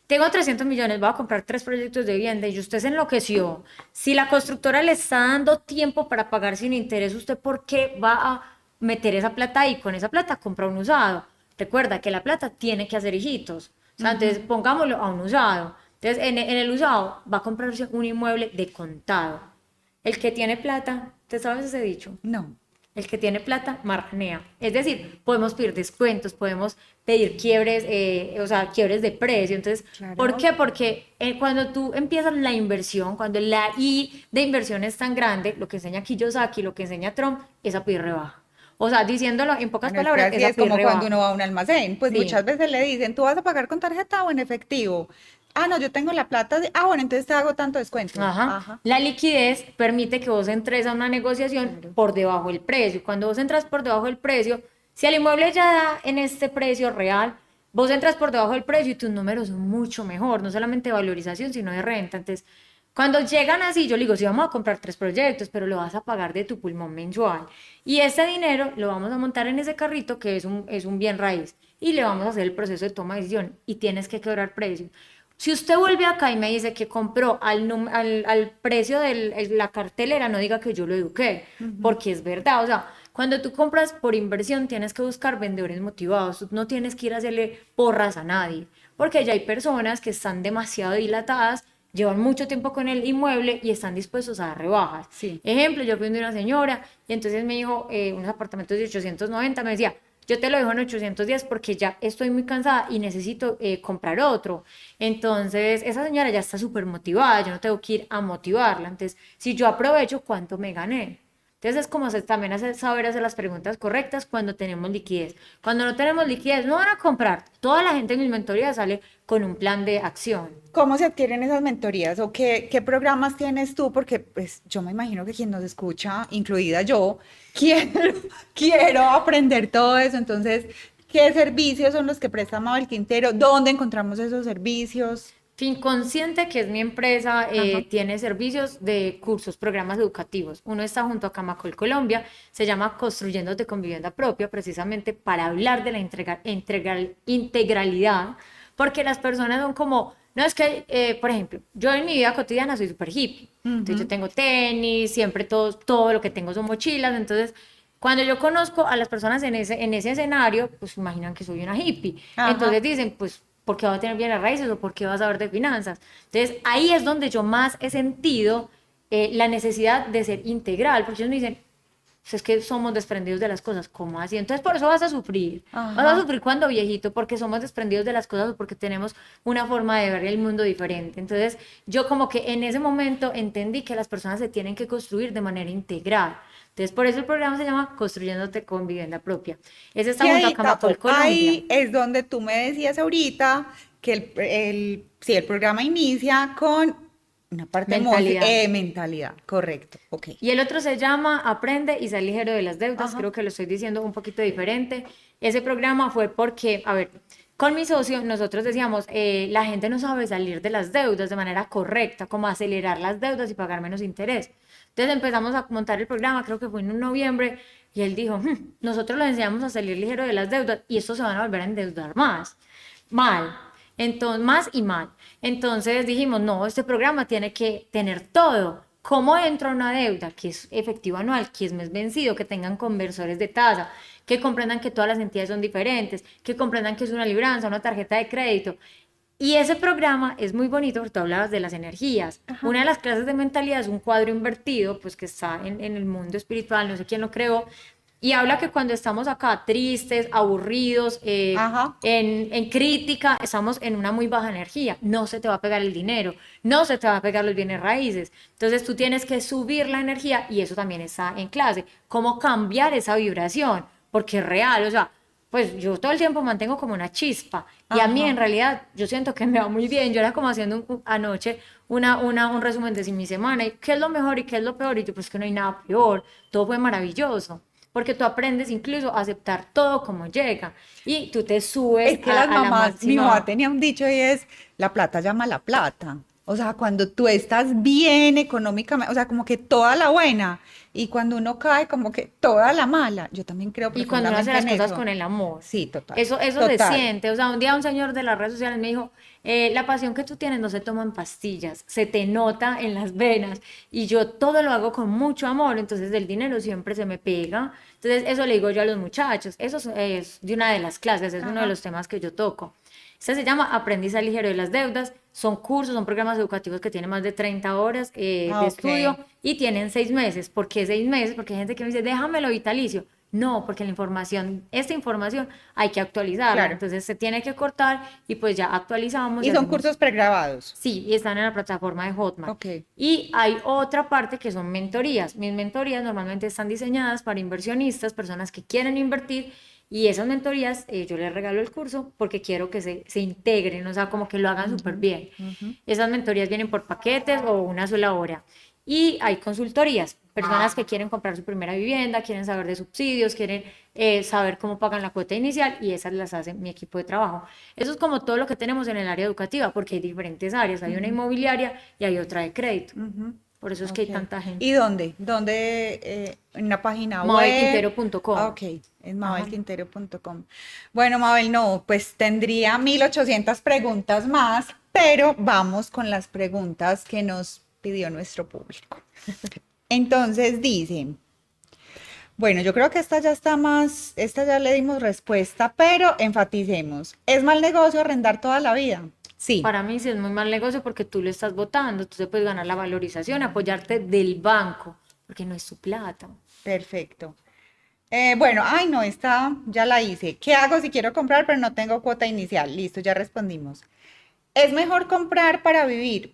tengo 300 millones, voy a comprar 3 proyectos de vivienda y usted se enloqueció. Si la constructora le está dando tiempo para pagar sin interés, ¿usted por qué va a meter esa plata ahí? Con esa plata compra un usado. Recuerda que la plata tiene que hacer hijitos. O sea, entonces pongámoslo a un usado. Entonces, en el usado va a comprarse un inmueble de contado. El que tiene plata, ¿te sabes ese dicho? No. El que tiene plata marranea. Es decir, podemos pedir descuentos, podemos pedir quiebres, o sea, quiebres de precio. Entonces, ¿por Claro. qué? Porque cuando tú empiezas la inversión, cuando la I de inversión es tan grande, lo que enseña Kiyosaki, lo que enseña Trump, es a pedir rebaja. O sea, diciéndolo en pocas Bueno, es que palabras, es así a es pedir como cuando uno rebaja. va a un almacén, pues muchas Sí. veces le dicen, ¿tú vas a pagar con tarjeta o en efectivo? Ah, no, yo tengo la plata. Ah, bueno, entonces te hago tanto descuento. Ajá. Ajá. La liquidez permite que vos entres a una negociación Claro. por debajo del precio. Cuando vos entras por debajo del precio, si el inmueble ya da en este precio real, vos entras por debajo del precio y tus números son mucho mejor, no solamente de valorización, sino de renta. Entonces, cuando llegan así, yo le digo, sí, vamos a comprar 3 proyectos, pero lo vas a pagar de tu pulmón mensual. Y ese dinero lo vamos a montar en ese carrito que es un bien raíz y le vamos a hacer el proceso de toma de decisión y tienes que quebrar precio. Si usted vuelve acá y me dice que compró al precio de la cartelera, no diga que yo lo eduqué, porque es verdad. O sea, cuando tú compras por inversión, tienes que buscar vendedores motivados. Tú no tienes que ir a hacerle porras a nadie, porque ya hay personas que están demasiado dilatadas, llevan mucho tiempo con el inmueble y están dispuestos a dar rebajas. Sí. Ejemplo, yo fui de una señora y entonces me dijo, unos apartamentos de 890, me decía, yo te lo dejo en 810 porque ya estoy muy cansada y necesito comprar otro. Entonces, esa señora ya está súper motivada, yo no tengo que ir a motivarla. Entonces, si yo aprovecho, ¿cuánto me gané? Entonces, es como también saber hacer las preguntas correctas cuando tenemos liquidez. Cuando no tenemos liquidez, no van a comprar. Toda la gente en mi mentoría sale con un plan de acción. ¿Cómo se adquieren esas mentorías o qué programas tienes tú? Porque pues yo me imagino que quien nos escucha, incluida yo, quiero, quiero aprender todo eso. Entonces, ¿qué servicios son los que presta Mabel Quintero? ¿Dónde encontramos esos servicios? Finconsciente, que es mi empresa, Ajá. tiene servicios de cursos, programas educativos. Uno está junto a Camacol Colombia, se llama Construyéndote con Vivienda Propia, precisamente para hablar de la integralidad, porque las personas son como, no es que, por ejemplo, yo en mi vida cotidiana soy súper hippie, entonces yo Ujú. tengo tenis, siempre todo lo que tengo son mochilas, entonces cuando yo conozco a las personas en ese escenario, pues imaginan que soy una hippie. Entonces Ajá. dicen, pues, ¿por qué va a tener bienes raíces o por qué va a saber de finanzas? Entonces ahí es donde yo más he sentido la necesidad de ser integral, porque ellos me dicen, "Pues es que somos desprendidos de las cosas, ¿cómo así? Entonces por eso vas a sufrir. Vas a Ajá. sufrir cuando viejito, porque somos desprendidos de las cosas o porque tenemos una forma de ver el mundo diferente. Entonces yo como que en ese momento entendí que las personas se tienen que construir de manera integral. Entonces, por eso el programa se llama Construyéndote con Vivienda Propia. Ese está Y junto a ahí, Camacol Colombia. ahí es donde tú me decías ahorita que sí, el programa inicia con una parte muy, Mentalidad. mentalidad, correcto, ok. Y el otro se llama Aprende y sal ligero de las deudas. Ajá. Creo que lo estoy diciendo un poquito diferente. Ese programa fue porque, a ver, con mi socio nosotros decíamos, la gente no sabe salir de las deudas de manera correcta, como acelerar las deudas y pagar menos interés. Entonces empezamos a montar el programa, creo que fue en un noviembre, y él dijo, nosotros los enseñamos a salir ligero de las deudas y estos se van a volver a endeudar más. Mal. Entonces, más y mal. Entonces dijimos, no, este programa tiene que tener todo. ¿Cómo entra una deuda? Que es efectivo anual, que es mes vencido, que tengan conversores de tasa, que comprendan que todas las entidades son diferentes, que comprendan que es una libranza, una tarjeta de crédito. Y ese programa es muy bonito porque tú hablabas de las energías. Ajá. Una de las clases de mentalidad es un cuadro invertido, pues que está en el mundo espiritual, no sé quién lo creó, y habla que cuando estamos acá tristes, aburridos, Ajá. en crítica, estamos en una muy baja energía. No se te va a pegar el dinero, no se te va a pegar los bienes raíces. Entonces tú tienes que subir la energía y eso también está en clase. Cómo cambiar esa vibración, porque es real, o sea, pues yo todo el tiempo mantengo como una chispa y a mí en Ajá. realidad yo siento que me va muy bien. Yo era como haciendo anoche un resumen de mi semana y qué es lo mejor y qué es lo peor y yo pues que no hay nada peor, todo fue maravilloso. Porque tú aprendes incluso a aceptar todo como llega y tú te subes Es que las a la mamás, mi mamá máxima. tenía un dicho y es, la plata llama a la plata. O sea, cuando tú estás bien económicamente, o sea, como que toda la buena, y cuando uno cae, como que toda la mala. Yo también creo Y cuando uno hace profundamente las en cosas eso. con el amor, Sí, total, eso se total. siente. O sea, un día un señor de las redes sociales me dijo, la pasión que tú tienes no se toma en pastillas, se te nota en las venas. Y yo todo lo hago con mucho amor, entonces el dinero siempre se me pega. Entonces eso le digo yo a los muchachos. Eso es de una de las clases, es uno de Ajá. los temas que yo toco. Este se llama Aprendizaje Ligero de las Deudas. Son cursos, son programas educativos que tienen más de 30 horas de Ah, ok, estudio y tienen 6 meses. ¿Por qué 6 meses? Porque hay gente que me dice, déjamelo vitalicio. No, porque la información, esta información hay que actualizarla. claro. Entonces se tiene que cortar y pues ya actualizamos y Y son hacemos. cursos pregrabados. Sí, y están en la plataforma de Hotmart. Ok. Y hay otra parte que son mentorías. Mis mentorías normalmente están diseñadas para inversionistas, personas que quieren invertir, y esas mentorías yo les regalo el curso porque quiero que se integren, o sea, como que lo hagan súper Ujú, bien. ujú. Esas mentorías vienen por paquetes o una sola hora. Y hay consultorías, personas que quieren comprar su primera vivienda, quieren saber de subsidios, quieren saber cómo pagan la cuota inicial y esas las hace mi equipo de trabajo. Eso es como todo lo que tenemos en el área educativa, porque hay diferentes áreas, hay una inmobiliaria y hay otra de crédito. Ujú. Por eso es que hay Ok. tanta gente. ¿Y dónde? ¿Dónde? ¿En una página web? Ah, Mabelquintero.com. ok, en Ajá. mabelquintero.com. Bueno, Mabel, no, pues tendría 1800 preguntas más, pero vamos con las preguntas que nos pidió nuestro público. Entonces dice, bueno, yo creo que esta ya está más, esta ya le dimos respuesta, pero enfaticemos, ¿es mal negocio arrendar toda la vida? Sí, Para mí sí es muy mal negocio porque tú lo estás votando, tú te puedes ganar la valorización, apoyarte del banco, porque no es su plata. perfecto. Bueno, ay no, esta ya la hice. ¿Qué hago si quiero comprar pero no tengo cuota inicial? Listo, ya respondimos. ¿Es mejor comprar para vivir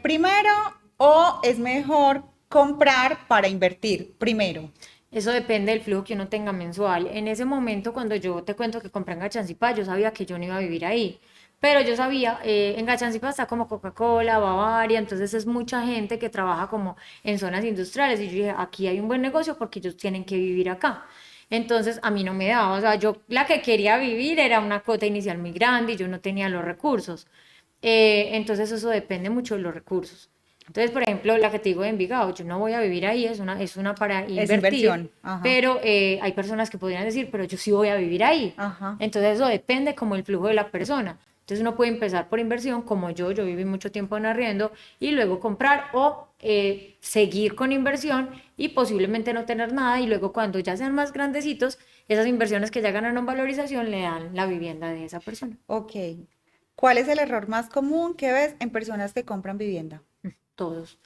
primero o es mejor comprar para invertir primero? Eso depende del flujo que uno tenga mensual. En ese momento, cuando yo te cuento que compré en Gachancipá, yo sabía que yo no iba a vivir ahí. Pero yo sabía, en Gachancipá está como Coca-Cola, Bavaria, entonces es mucha gente que trabaja como en zonas industriales. Y yo dije, aquí hay un buen negocio porque ellos tienen que vivir acá. Entonces a mí no me daba, o sea, yo la que quería vivir era una cuota inicial muy grande y yo no tenía los recursos. Entonces eso depende mucho de los recursos. Entonces, por ejemplo, la que te digo de Envigado, yo no voy a vivir ahí, es una para Es invertir, inversión. Ajá, pero hay personas que podrían decir, pero yo sí voy a vivir ahí. ajá. Entonces eso depende como el flujo de la persona. Entonces uno puede empezar por inversión, como yo viví mucho tiempo en arriendo, y luego comprar o seguir con inversión y posiblemente no tener nada, y luego cuando ya sean más grandecitos, esas inversiones que ya ganaron valorización le dan la vivienda de esa persona. Ok. ¿Cuál es el error más común que ves en personas que compran vivienda? Todos.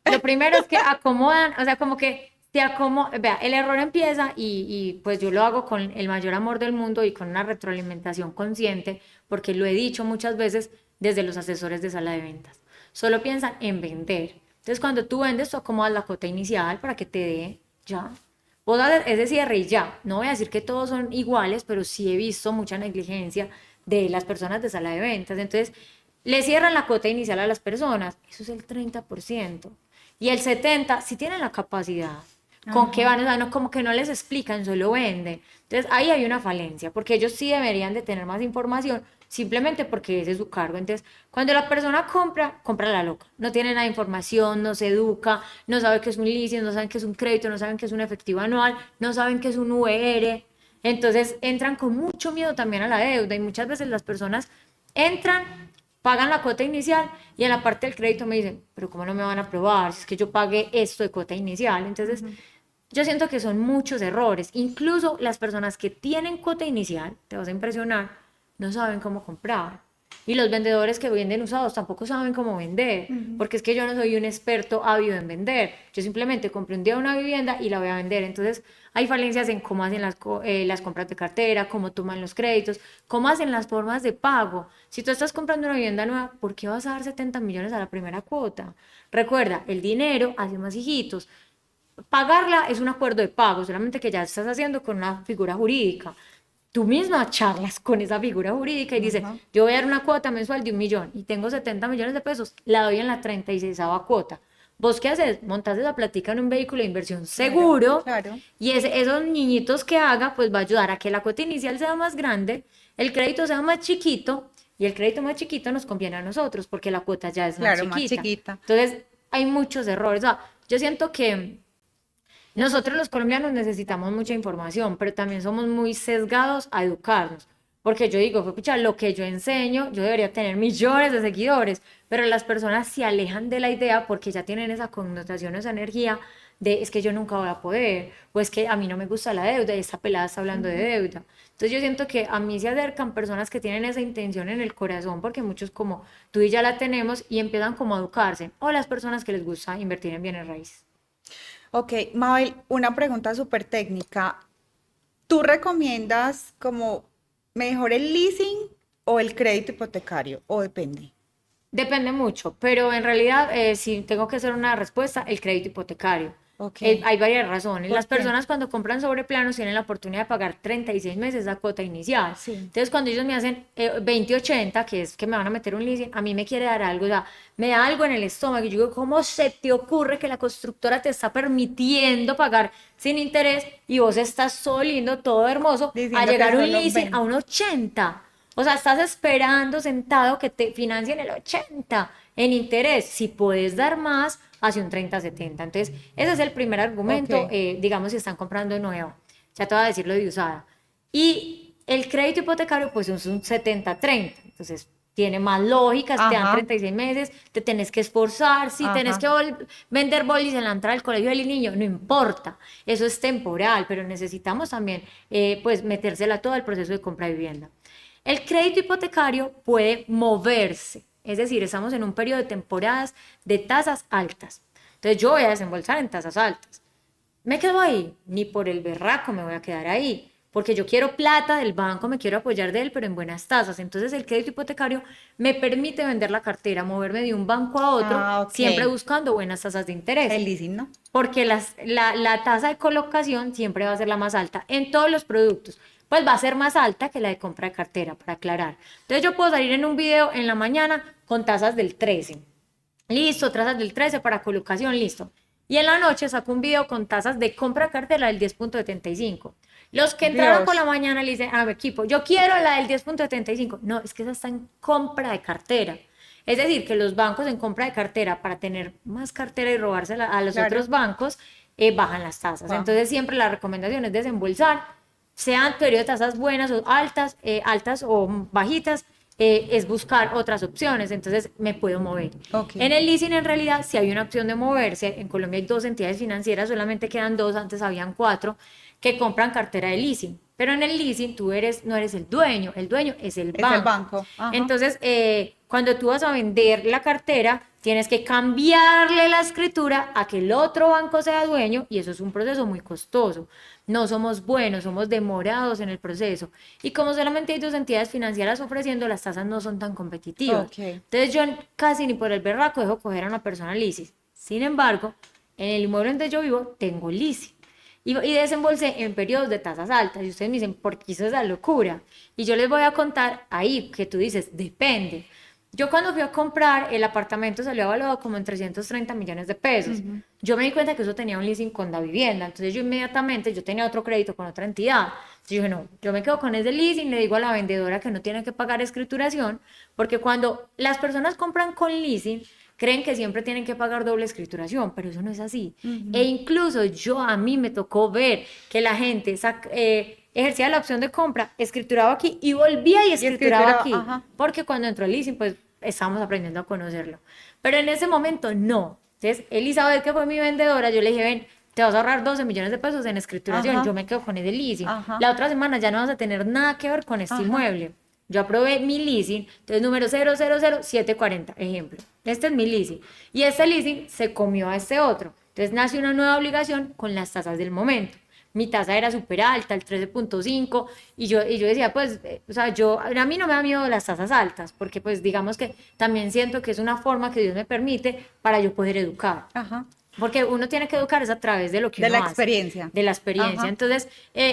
Lo primero es que acomodan, o sea, como que te acomodan, vea, el error empieza y pues yo lo hago con el mayor amor del mundo y con una retroalimentación consciente, porque lo he dicho muchas veces desde los asesores de sala de ventas. Solo piensan en vender. Entonces, cuando tú vendes, tú acomodas la cuota inicial para que te dé ya. Vos haces ese cierre y ya. No voy a decir que todos son iguales, pero sí he visto mucha negligencia de las personas de sala de ventas. Entonces, le cierran la cuota inicial a las personas. Eso es el 30%. Y el 70%, si tienen la capacidad. ¿Con qué Ajá. van? O sea, no, como que no les explican, solo venden. Entonces, ahí hay una falencia, porque ellos sí deberían de tener más información, simplemente porque ese es su cargo. Entonces, cuando la persona compra, compra la loca. No tiene nada de información, no se educa, no sabe qué es un leasing, no saben qué es un crédito, no saben qué es un efectivo anual, no saben qué es un VR. Entonces, entran con mucho miedo también a la deuda y muchas veces las personas entran, pagan la cuota inicial y en la parte del crédito me dicen, pero ¿cómo no me van a aprobar si es que yo pagué esto de cuota inicial? Entonces, yo siento que son muchos errores. Incluso las personas que tienen cuota inicial, te vas a impresionar, no saben cómo comprar. Y los vendedores que venden usados tampoco saben cómo vender, porque es que yo no soy un experto ávido en vender. Yo simplemente compré un día una vivienda y la voy a vender. Entonces, hay falencias en cómo hacen las compras de cartera, cómo toman los créditos, cómo hacen las formas de pago. Si tú estás comprando una vivienda nueva, ¿por qué vas a dar 70 millones a la primera cuota? Recuerda, el dinero hace más hijitos. Pagarla es un acuerdo de pago, solamente que ya estás haciendo con una figura jurídica. Tú misma charlas con esa figura jurídica y dices, yo voy a dar una cuota mensual de 1 millón y tengo 70 millones de pesos, la doy en la 36ª cuota. ¿Vos qué haces? Montás esa platica en un vehículo de inversión seguro, claro. y esos niñitos que haga, pues va a ayudar a que la cuota inicial sea más grande, el crédito sea más chiquito, y el crédito más chiquito nos conviene a nosotros porque la cuota ya es Claro, más más chiquita. chiquita. Entonces, hay muchos errores. O sea, yo siento que nosotros los colombianos necesitamos mucha información, pero también somos muy sesgados a educarnos. Porque yo digo, pucha, lo que yo enseño, yo debería tener millones de seguidores, pero las personas se alejan de la idea porque ya tienen esa connotación, esa energía de es que yo nunca voy a poder, o es que a mí no me gusta la deuda y esta pelada está hablando de deuda. Entonces yo siento que a mí se acercan personas que tienen esa intención en el corazón, porque muchos como tú y ya la tenemos y empiezan como a educarse, o las personas que les gusta invertir en bienes raíces. Ok, Mabel, una pregunta súper técnica. ¿Tú recomiendas como mejor el leasing o el crédito hipotecario? ¿O depende? Depende mucho, pero en realidad, si tengo que hacer una respuesta, el crédito hipotecario. Ok. Hay varias razones. ¿Por Las qué? personas cuando compran sobre planos tienen la oportunidad de pagar 36 meses la cuota inicial. Sí. Entonces, cuando ellos me hacen 20-80, que es que me van a meter un leasing, a mí me quiere dar algo, o sea, me da algo en el estómago. Y yo digo, ¿cómo se te ocurre que la constructora te está permitiendo pagar sin interés y vos estás todo lindo, todo hermoso, a Diciendo que llegar un solo leasing 20. a un 80? O sea, estás esperando sentado que te financien el 80 en interés. Si puedes dar más, hace un 30-70. Entonces, ese es el primer argumento, Ok. digamos, si están comprando nueva. Ya te voy a decir lo de usada. Y el crédito hipotecario, pues es un 70-30. Entonces, tiene más lógica, te dan Ajá. 36 meses, te tenés que esforzar, si tenés Ajá. que vender bolis en la entrada del colegio del niño, no importa, eso es temporal, pero necesitamos también, pues, metérsela todo el proceso de compra de vivienda. El crédito hipotecario puede moverse, es decir, estamos en un periodo de temporadas de tasas altas. Entonces yo voy a desembolsar en tasas altas. ¿Me quedo ahí? Ni por el berraco me voy a quedar ahí, porque yo quiero plata del banco, me quiero apoyar de él, pero en buenas tasas. Entonces el crédito hipotecario me permite vender la cartera, moverme de un banco a otro, Ah, ok. siempre buscando buenas tasas de interés. El leasing, ¿no? Porque la tasa de colocación siempre va a ser la más alta en todos los productos. Pues va a ser más alta que la de compra de cartera, para aclarar. Entonces yo puedo salir en un video en la mañana con tasas del 13. Listo, tasas del 13 para colocación, listo. Y en la noche saco un video con tasas de compra de cartera del 10.75. Los que entraron Dios. por la mañana le dicen a mi equipo, yo quiero la del 10.75. No, es que esa está en compra de cartera. Es decir, que los bancos en compra de cartera, para tener más cartera y robársela a los Claro. otros bancos, bajan las tasas. Bajan. Entonces siempre la recomendación es desembolsar, sean periodo de tasas buenas o altas, altas o bajitas, es buscar otras opciones, entonces me puedo mover. Ok. En el leasing, en realidad, si hay una opción de moverse. En Colombia hay 2 entidades financieras, solamente quedan 2, antes habían 4, que compran cartera de leasing. Pero en el leasing tú no eres el dueño es el Es banco. el banco. Ajá. Entonces, cuando tú vas a vender la cartera, tienes que cambiarle la escritura a que el otro banco sea dueño, y eso es un proceso muy costoso. No somos buenos, somos demorados en el proceso. Y como solamente hay 2 entidades financieras ofreciendo, las tasas no son tan competitivas. Ok. Entonces yo casi ni por el berraco dejo coger a una persona leasing. Sin embargo, en el inmueble donde yo vivo, tengo leasing. Y desembolsé en periodos de tasas altas. Y ustedes me dicen, ¿por qué eso es la locura? Y yo les voy a contar ahí que tú dices, depende. Yo cuando fui a comprar, el apartamento salió evaluado como en 330 millones de pesos. Yo me di cuenta que eso tenía un leasing con la vivienda. Entonces yo tenía otro crédito con otra entidad. Entonces yo dije, no, yo me quedo con ese leasing, le digo a la vendedora que no tiene que pagar escrituración, porque cuando las personas compran con leasing, creen que siempre tienen que pagar doble escrituración, pero eso no es así. E incluso a mí me tocó ver que la gente ejercía la opción de compra, escrituraba aquí y volvía y escrituraba aquí, ajá. porque cuando entró el leasing, pues estábamos aprendiendo a conocerlo. Pero en ese momento no. Entonces, Elizabeth, que fue mi vendedora, yo le dije, ven, te vas a ahorrar 12 millones de pesos en escrituración, Ajá. yo me quedo con ese leasing. Ajá. La otra semana ya no vas a tener nada que ver con este Ajá. inmueble. Yo aprobé mi leasing, entonces número 000740, ejemplo. Este es mi leasing. Y este leasing se comió a este otro. Entonces nace una nueva obligación con las tasas del momento. Mi tasa era súper alta, el 13.5, y yo decía, pues, o sea, a mí no me da miedo las tasas altas, porque pues digamos que también siento que es una forma que Dios me permite para yo poder educar. Ajá. Porque uno tiene que educar es a través de lo que De uno la hace, experiencia. de la experiencia. Ajá. Entonces,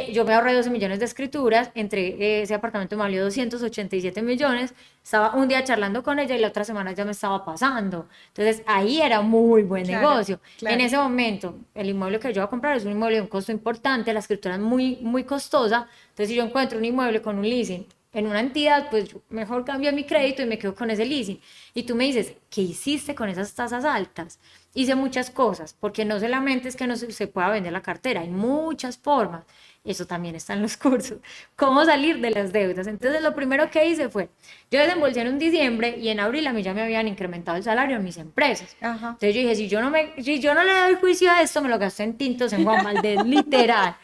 yo me ahorré 12 millones de escrituras, entre ese apartamento me valió 287 millones, estaba un día charlando con ella y la otra semana ya me estaba pasando. Entonces, ahí era muy buen Claro, negocio. claro. En ese momento, el inmueble que yo voy a comprar es un inmueble de un costo importante, la escritura es muy, muy costosa. Entonces, si yo encuentro un inmueble con un leasing en una entidad, pues yo mejor cambio mi crédito y me quedo con ese leasing. Y tú me dices, ¿qué hiciste con esas tasas altas? Hice muchas cosas, porque no solamente es que no se pueda vender la cartera, hay muchas formas. Eso también está en los cursos. ¿Cómo salir de las deudas? Entonces, lo primero que hice fue, yo desembolsé en un diciembre y en abril a mí ya me habían incrementado el salario en mis empresas. Ajá. Entonces yo dije, si yo no le doy juicio a esto, me lo gasto en tintos, en Juan Valdez, literal.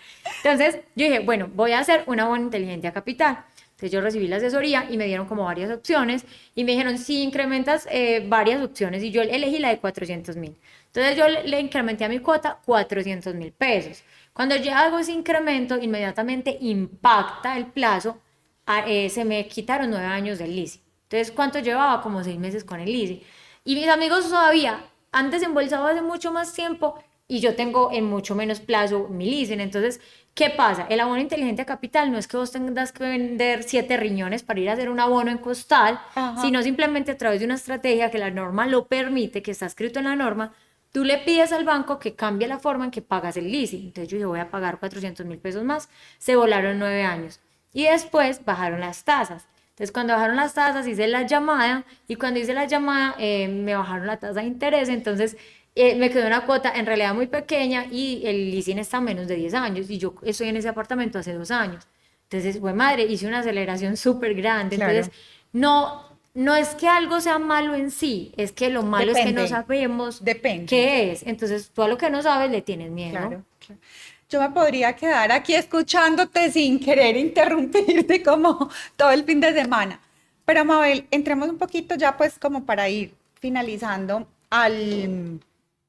Entonces yo dije, bueno, voy a hacer una buena inteligencia capital. Entonces yo recibí la asesoría y me dieron como varias opciones y me dijeron, si incrementas varias opciones, y yo elegí la de 400.000. Entonces yo le incrementé a mi cuota 400.000 pesos. Cuando yo hago ese incremento, inmediatamente impacta el plazo, se me quitaron 9 años del leasing. Entonces, ¿cuánto llevaba? Como 6 meses con el leasing. Y mis amigos todavía han desembolsado hace mucho más tiempo y yo tengo en mucho menos plazo mi leasing. Entonces, ¿qué pasa? El abono inteligente a capital no es que vos tengas que vender 7 riñones para ir a hacer un abono en costal, Ajá. sino simplemente a través de una estrategia que la norma lo permite, que está escrito en la norma, tú le pides al banco que cambie la forma en que pagas el leasing. Entonces yo dije, voy a pagar 400.000 pesos más. Se volaron 9 años. Y después bajaron las tasas. Entonces, cuando bajaron las tasas, hice la llamada y cuando hice la llamada, me bajaron la tasa de interés. Entonces, me quedó una cuota en realidad muy pequeña y el leasing está a menos de 10 años y yo estoy en ese apartamento hace 2 años. Entonces, fue madre, hice una aceleración súper grande. Claro. Entonces, no es que algo sea malo en sí, es que lo malo es que no Depende. sabemos Depende. qué es. Entonces, tú a lo que no sabes le tienes miedo. Claro, claro. Yo me podría quedar aquí escuchándote sin querer interrumpirte como todo el fin de semana. Pero Mabel, entremos un poquito ya pues como para ir finalizando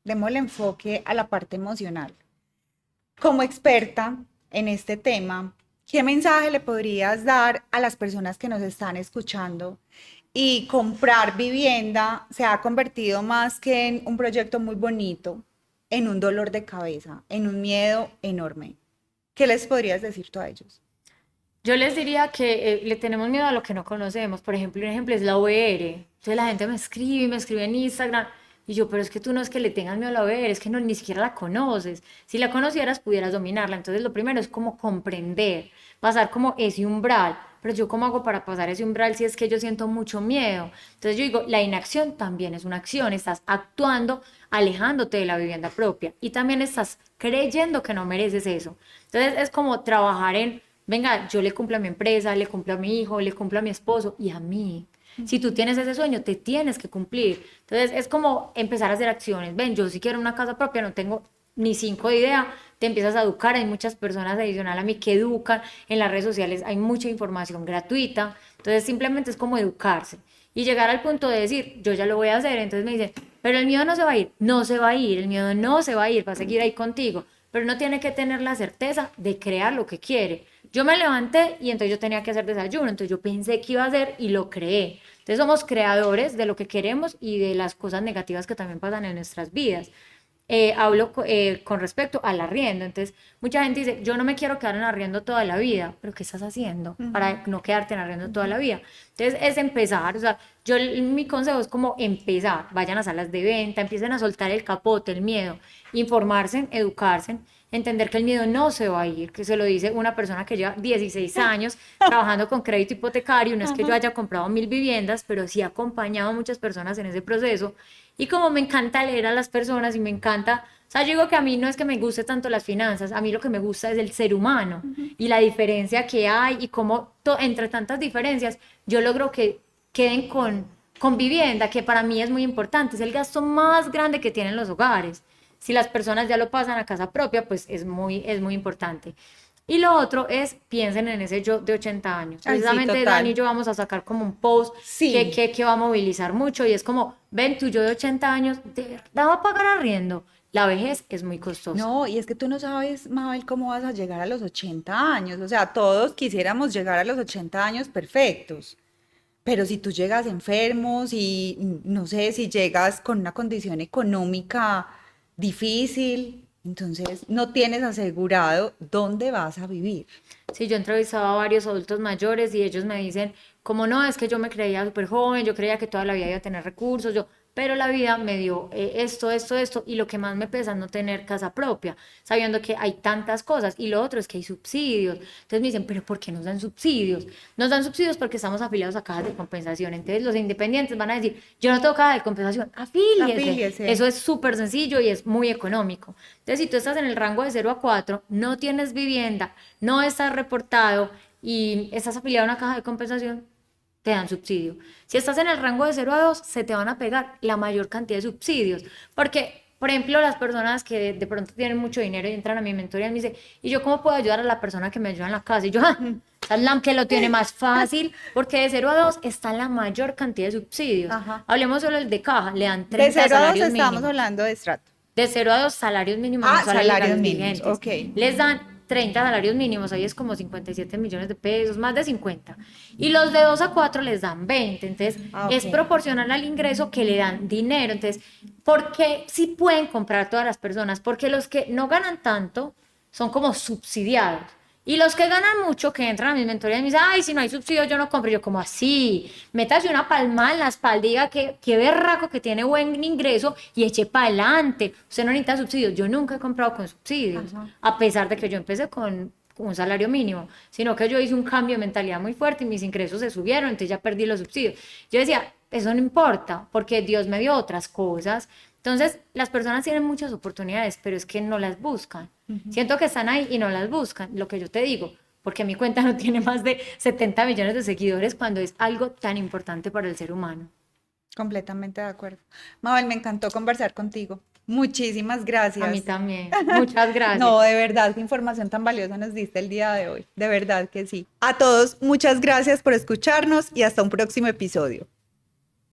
démosle enfoque a la parte emocional. Como experta en este tema, ¿qué mensaje le podrías dar a las personas que nos están escuchando? Y comprar vivienda se ha convertido más que en un proyecto muy bonito, en un dolor de cabeza, en un miedo enorme. ¿Qué les podrías decir tú a ellos? Yo les diría que le tenemos miedo a lo que no conocemos. Por ejemplo, un ejemplo es la OER. Entonces la gente me escribe en Instagram. Y yo, pero es que tú no es que le tengas miedo a la OER, es que no, ni siquiera la conoces. Si la conocieras, pudieras dominarla. Entonces lo primero es como comprender, pasar como ese umbral. Pero yo, ¿cómo hago para pasar ese umbral si es que yo siento mucho miedo? Entonces yo digo, la inacción también es una acción. Estás actuando, alejándote de la vivienda propia. Y también estás creyendo que no mereces eso. Entonces es como trabajar en, venga, yo le cumplo a mi empresa, le cumplo a mi hijo, le cumplo a mi esposo y a mí. Si tú tienes ese sueño, te tienes que cumplir. Entonces es como empezar a hacer acciones. Ven, yo si quiero una casa propia, no tengo ni 5 de idea, te empiezas a educar. Hay muchas personas adicional a mí que educan en las redes sociales, hay mucha información gratuita. Entonces simplemente es como educarse y llegar al punto de decir, yo ya lo voy a hacer. Entonces me dicen, pero el miedo no se va a ir. No se va a ir, el miedo no se va a ir, va a seguir ahí contigo. Pero uno tiene que tener la certeza de crear lo que quiere. Yo me levanté y entonces yo tenía que hacer desayuno, entonces yo pensé que iba a hacer y lo creé. Entonces somos creadores de lo que queremos y de las cosas negativas que también pasan en nuestras vidas. Hablo con respecto al arriendo. Entonces, mucha gente dice, yo no me quiero quedar en arriendo toda la vida, pero ¿qué estás haciendo para no quedarte en arriendo toda la vida? Entonces, es empezar, o sea, mi consejo es como empezar, vayan a salas de venta, empiecen a soltar el capote, el miedo, informarse, educarse, entender que el miedo no se va a ir, que se lo dice una persona que lleva 16 años trabajando con crédito hipotecario. No es que yo haya comprado 1000 viviendas, pero sí he acompañado a muchas personas en ese proceso. Y como me encanta leer a las personas y me encanta, o sea, yo digo que a mí no es que me guste tanto las finanzas, a mí lo que me gusta es el ser humano y la diferencia que hay y cómo entre tantas diferencias yo logro que queden con vivienda, que para mí es muy importante, es el gasto más grande que tienen los hogares. Si las personas ya lo pasan a casa propia, pues es muy importante. Y lo otro es, piensen en ese yo de 80 años. Ay, sí, Precisamente total. Dani y yo vamos a sacar como un post Sí. que va a movilizar mucho y es como, ven, tu yo de 80 años, ¿de verdad va a pagar arriendo? La vejez es muy costosa. No, y es que tú no sabes, Mabel, cómo vas a llegar a los 80 años. O sea, todos quisiéramos llegar a los 80 años perfectos. Pero si tú llegas enfermos y no sé, si llegas con una condición económica difícil, entonces no tienes asegurado dónde vas a vivir. Sí, yo he entrevistado a varios adultos mayores y ellos me dicen, como no, es que yo me creía súper joven, yo creía que toda la vida iba a tener recursos, pero la vida me dio esto, y lo que más me pesa es no tener casa propia, sabiendo que hay tantas cosas, y lo otro es que hay subsidios. Entonces me dicen, pero ¿por qué nos dan subsidios? Nos dan subsidios porque estamos afiliados a cajas de compensación. Entonces los independientes van a decir, yo no tengo caja de compensación, afíliese. Afíliese. Eso es súper sencillo y es muy económico. Entonces, si tú estás en el rango de 0 a 4, no tienes vivienda, no estás reportado y estás afiliado a una caja de compensación, te dan subsidio. Si estás en el rango de 0 a 2, se te van a pegar la mayor cantidad de subsidios. Porque, por ejemplo, las personas que de pronto tienen mucho dinero y entran a mi mentoría y me dicen, ¿y yo cómo puedo ayudar a la persona que me ayuda en la casa? Y yo, esa es la que lo tiene más fácil, porque de 0 a 2 está la mayor cantidad de subsidios. Ajá. Hablemos solo del de caja, le dan De 30 0 a 2 salarios estamos mínimos. hablando de estrato. De 0 a 2 salarios mínimos, Ah, no salarios salarios legales mínimos, vigentes. ok. Les dan 30 salarios mínimos, ahí es como 57 millones de pesos, más de 50. Y los de 2 a 4 les dan 20. Entonces, Ah, es ok. proporcional al ingreso que le dan dinero. Entonces, ¿por qué sí pueden comprar todas las personas? Porque los que no ganan tanto son como subsidiados. Y los que ganan mucho, que entran a mi mentoría y me dicen, ay, si no hay subsidio, yo no compro. Yo, como así, métase una palma en la espalda y diga que qué berraco que tiene buen ingreso y eche para adelante. Usted no necesita subsidios. Yo nunca he comprado con subsidios, Ajá. a pesar de que yo empecé con un salario mínimo, sino que yo hice un cambio de mentalidad muy fuerte y mis ingresos se subieron, entonces ya perdí los subsidios. Yo decía, eso no importa, porque Dios me dio otras cosas. Entonces, las personas tienen muchas oportunidades, pero es que no las buscan. Siento que están ahí y no las buscan, lo que yo te digo, porque mi cuenta no tiene más de 70 millones de seguidores cuando es algo tan importante para el ser humano. Completamente de acuerdo. Mabel, me encantó conversar contigo. Muchísimas gracias. A mí también. Muchas gracias. No, de verdad, qué información tan valiosa nos diste el día de hoy. De verdad que sí. A todos, muchas gracias por escucharnos y hasta un próximo episodio.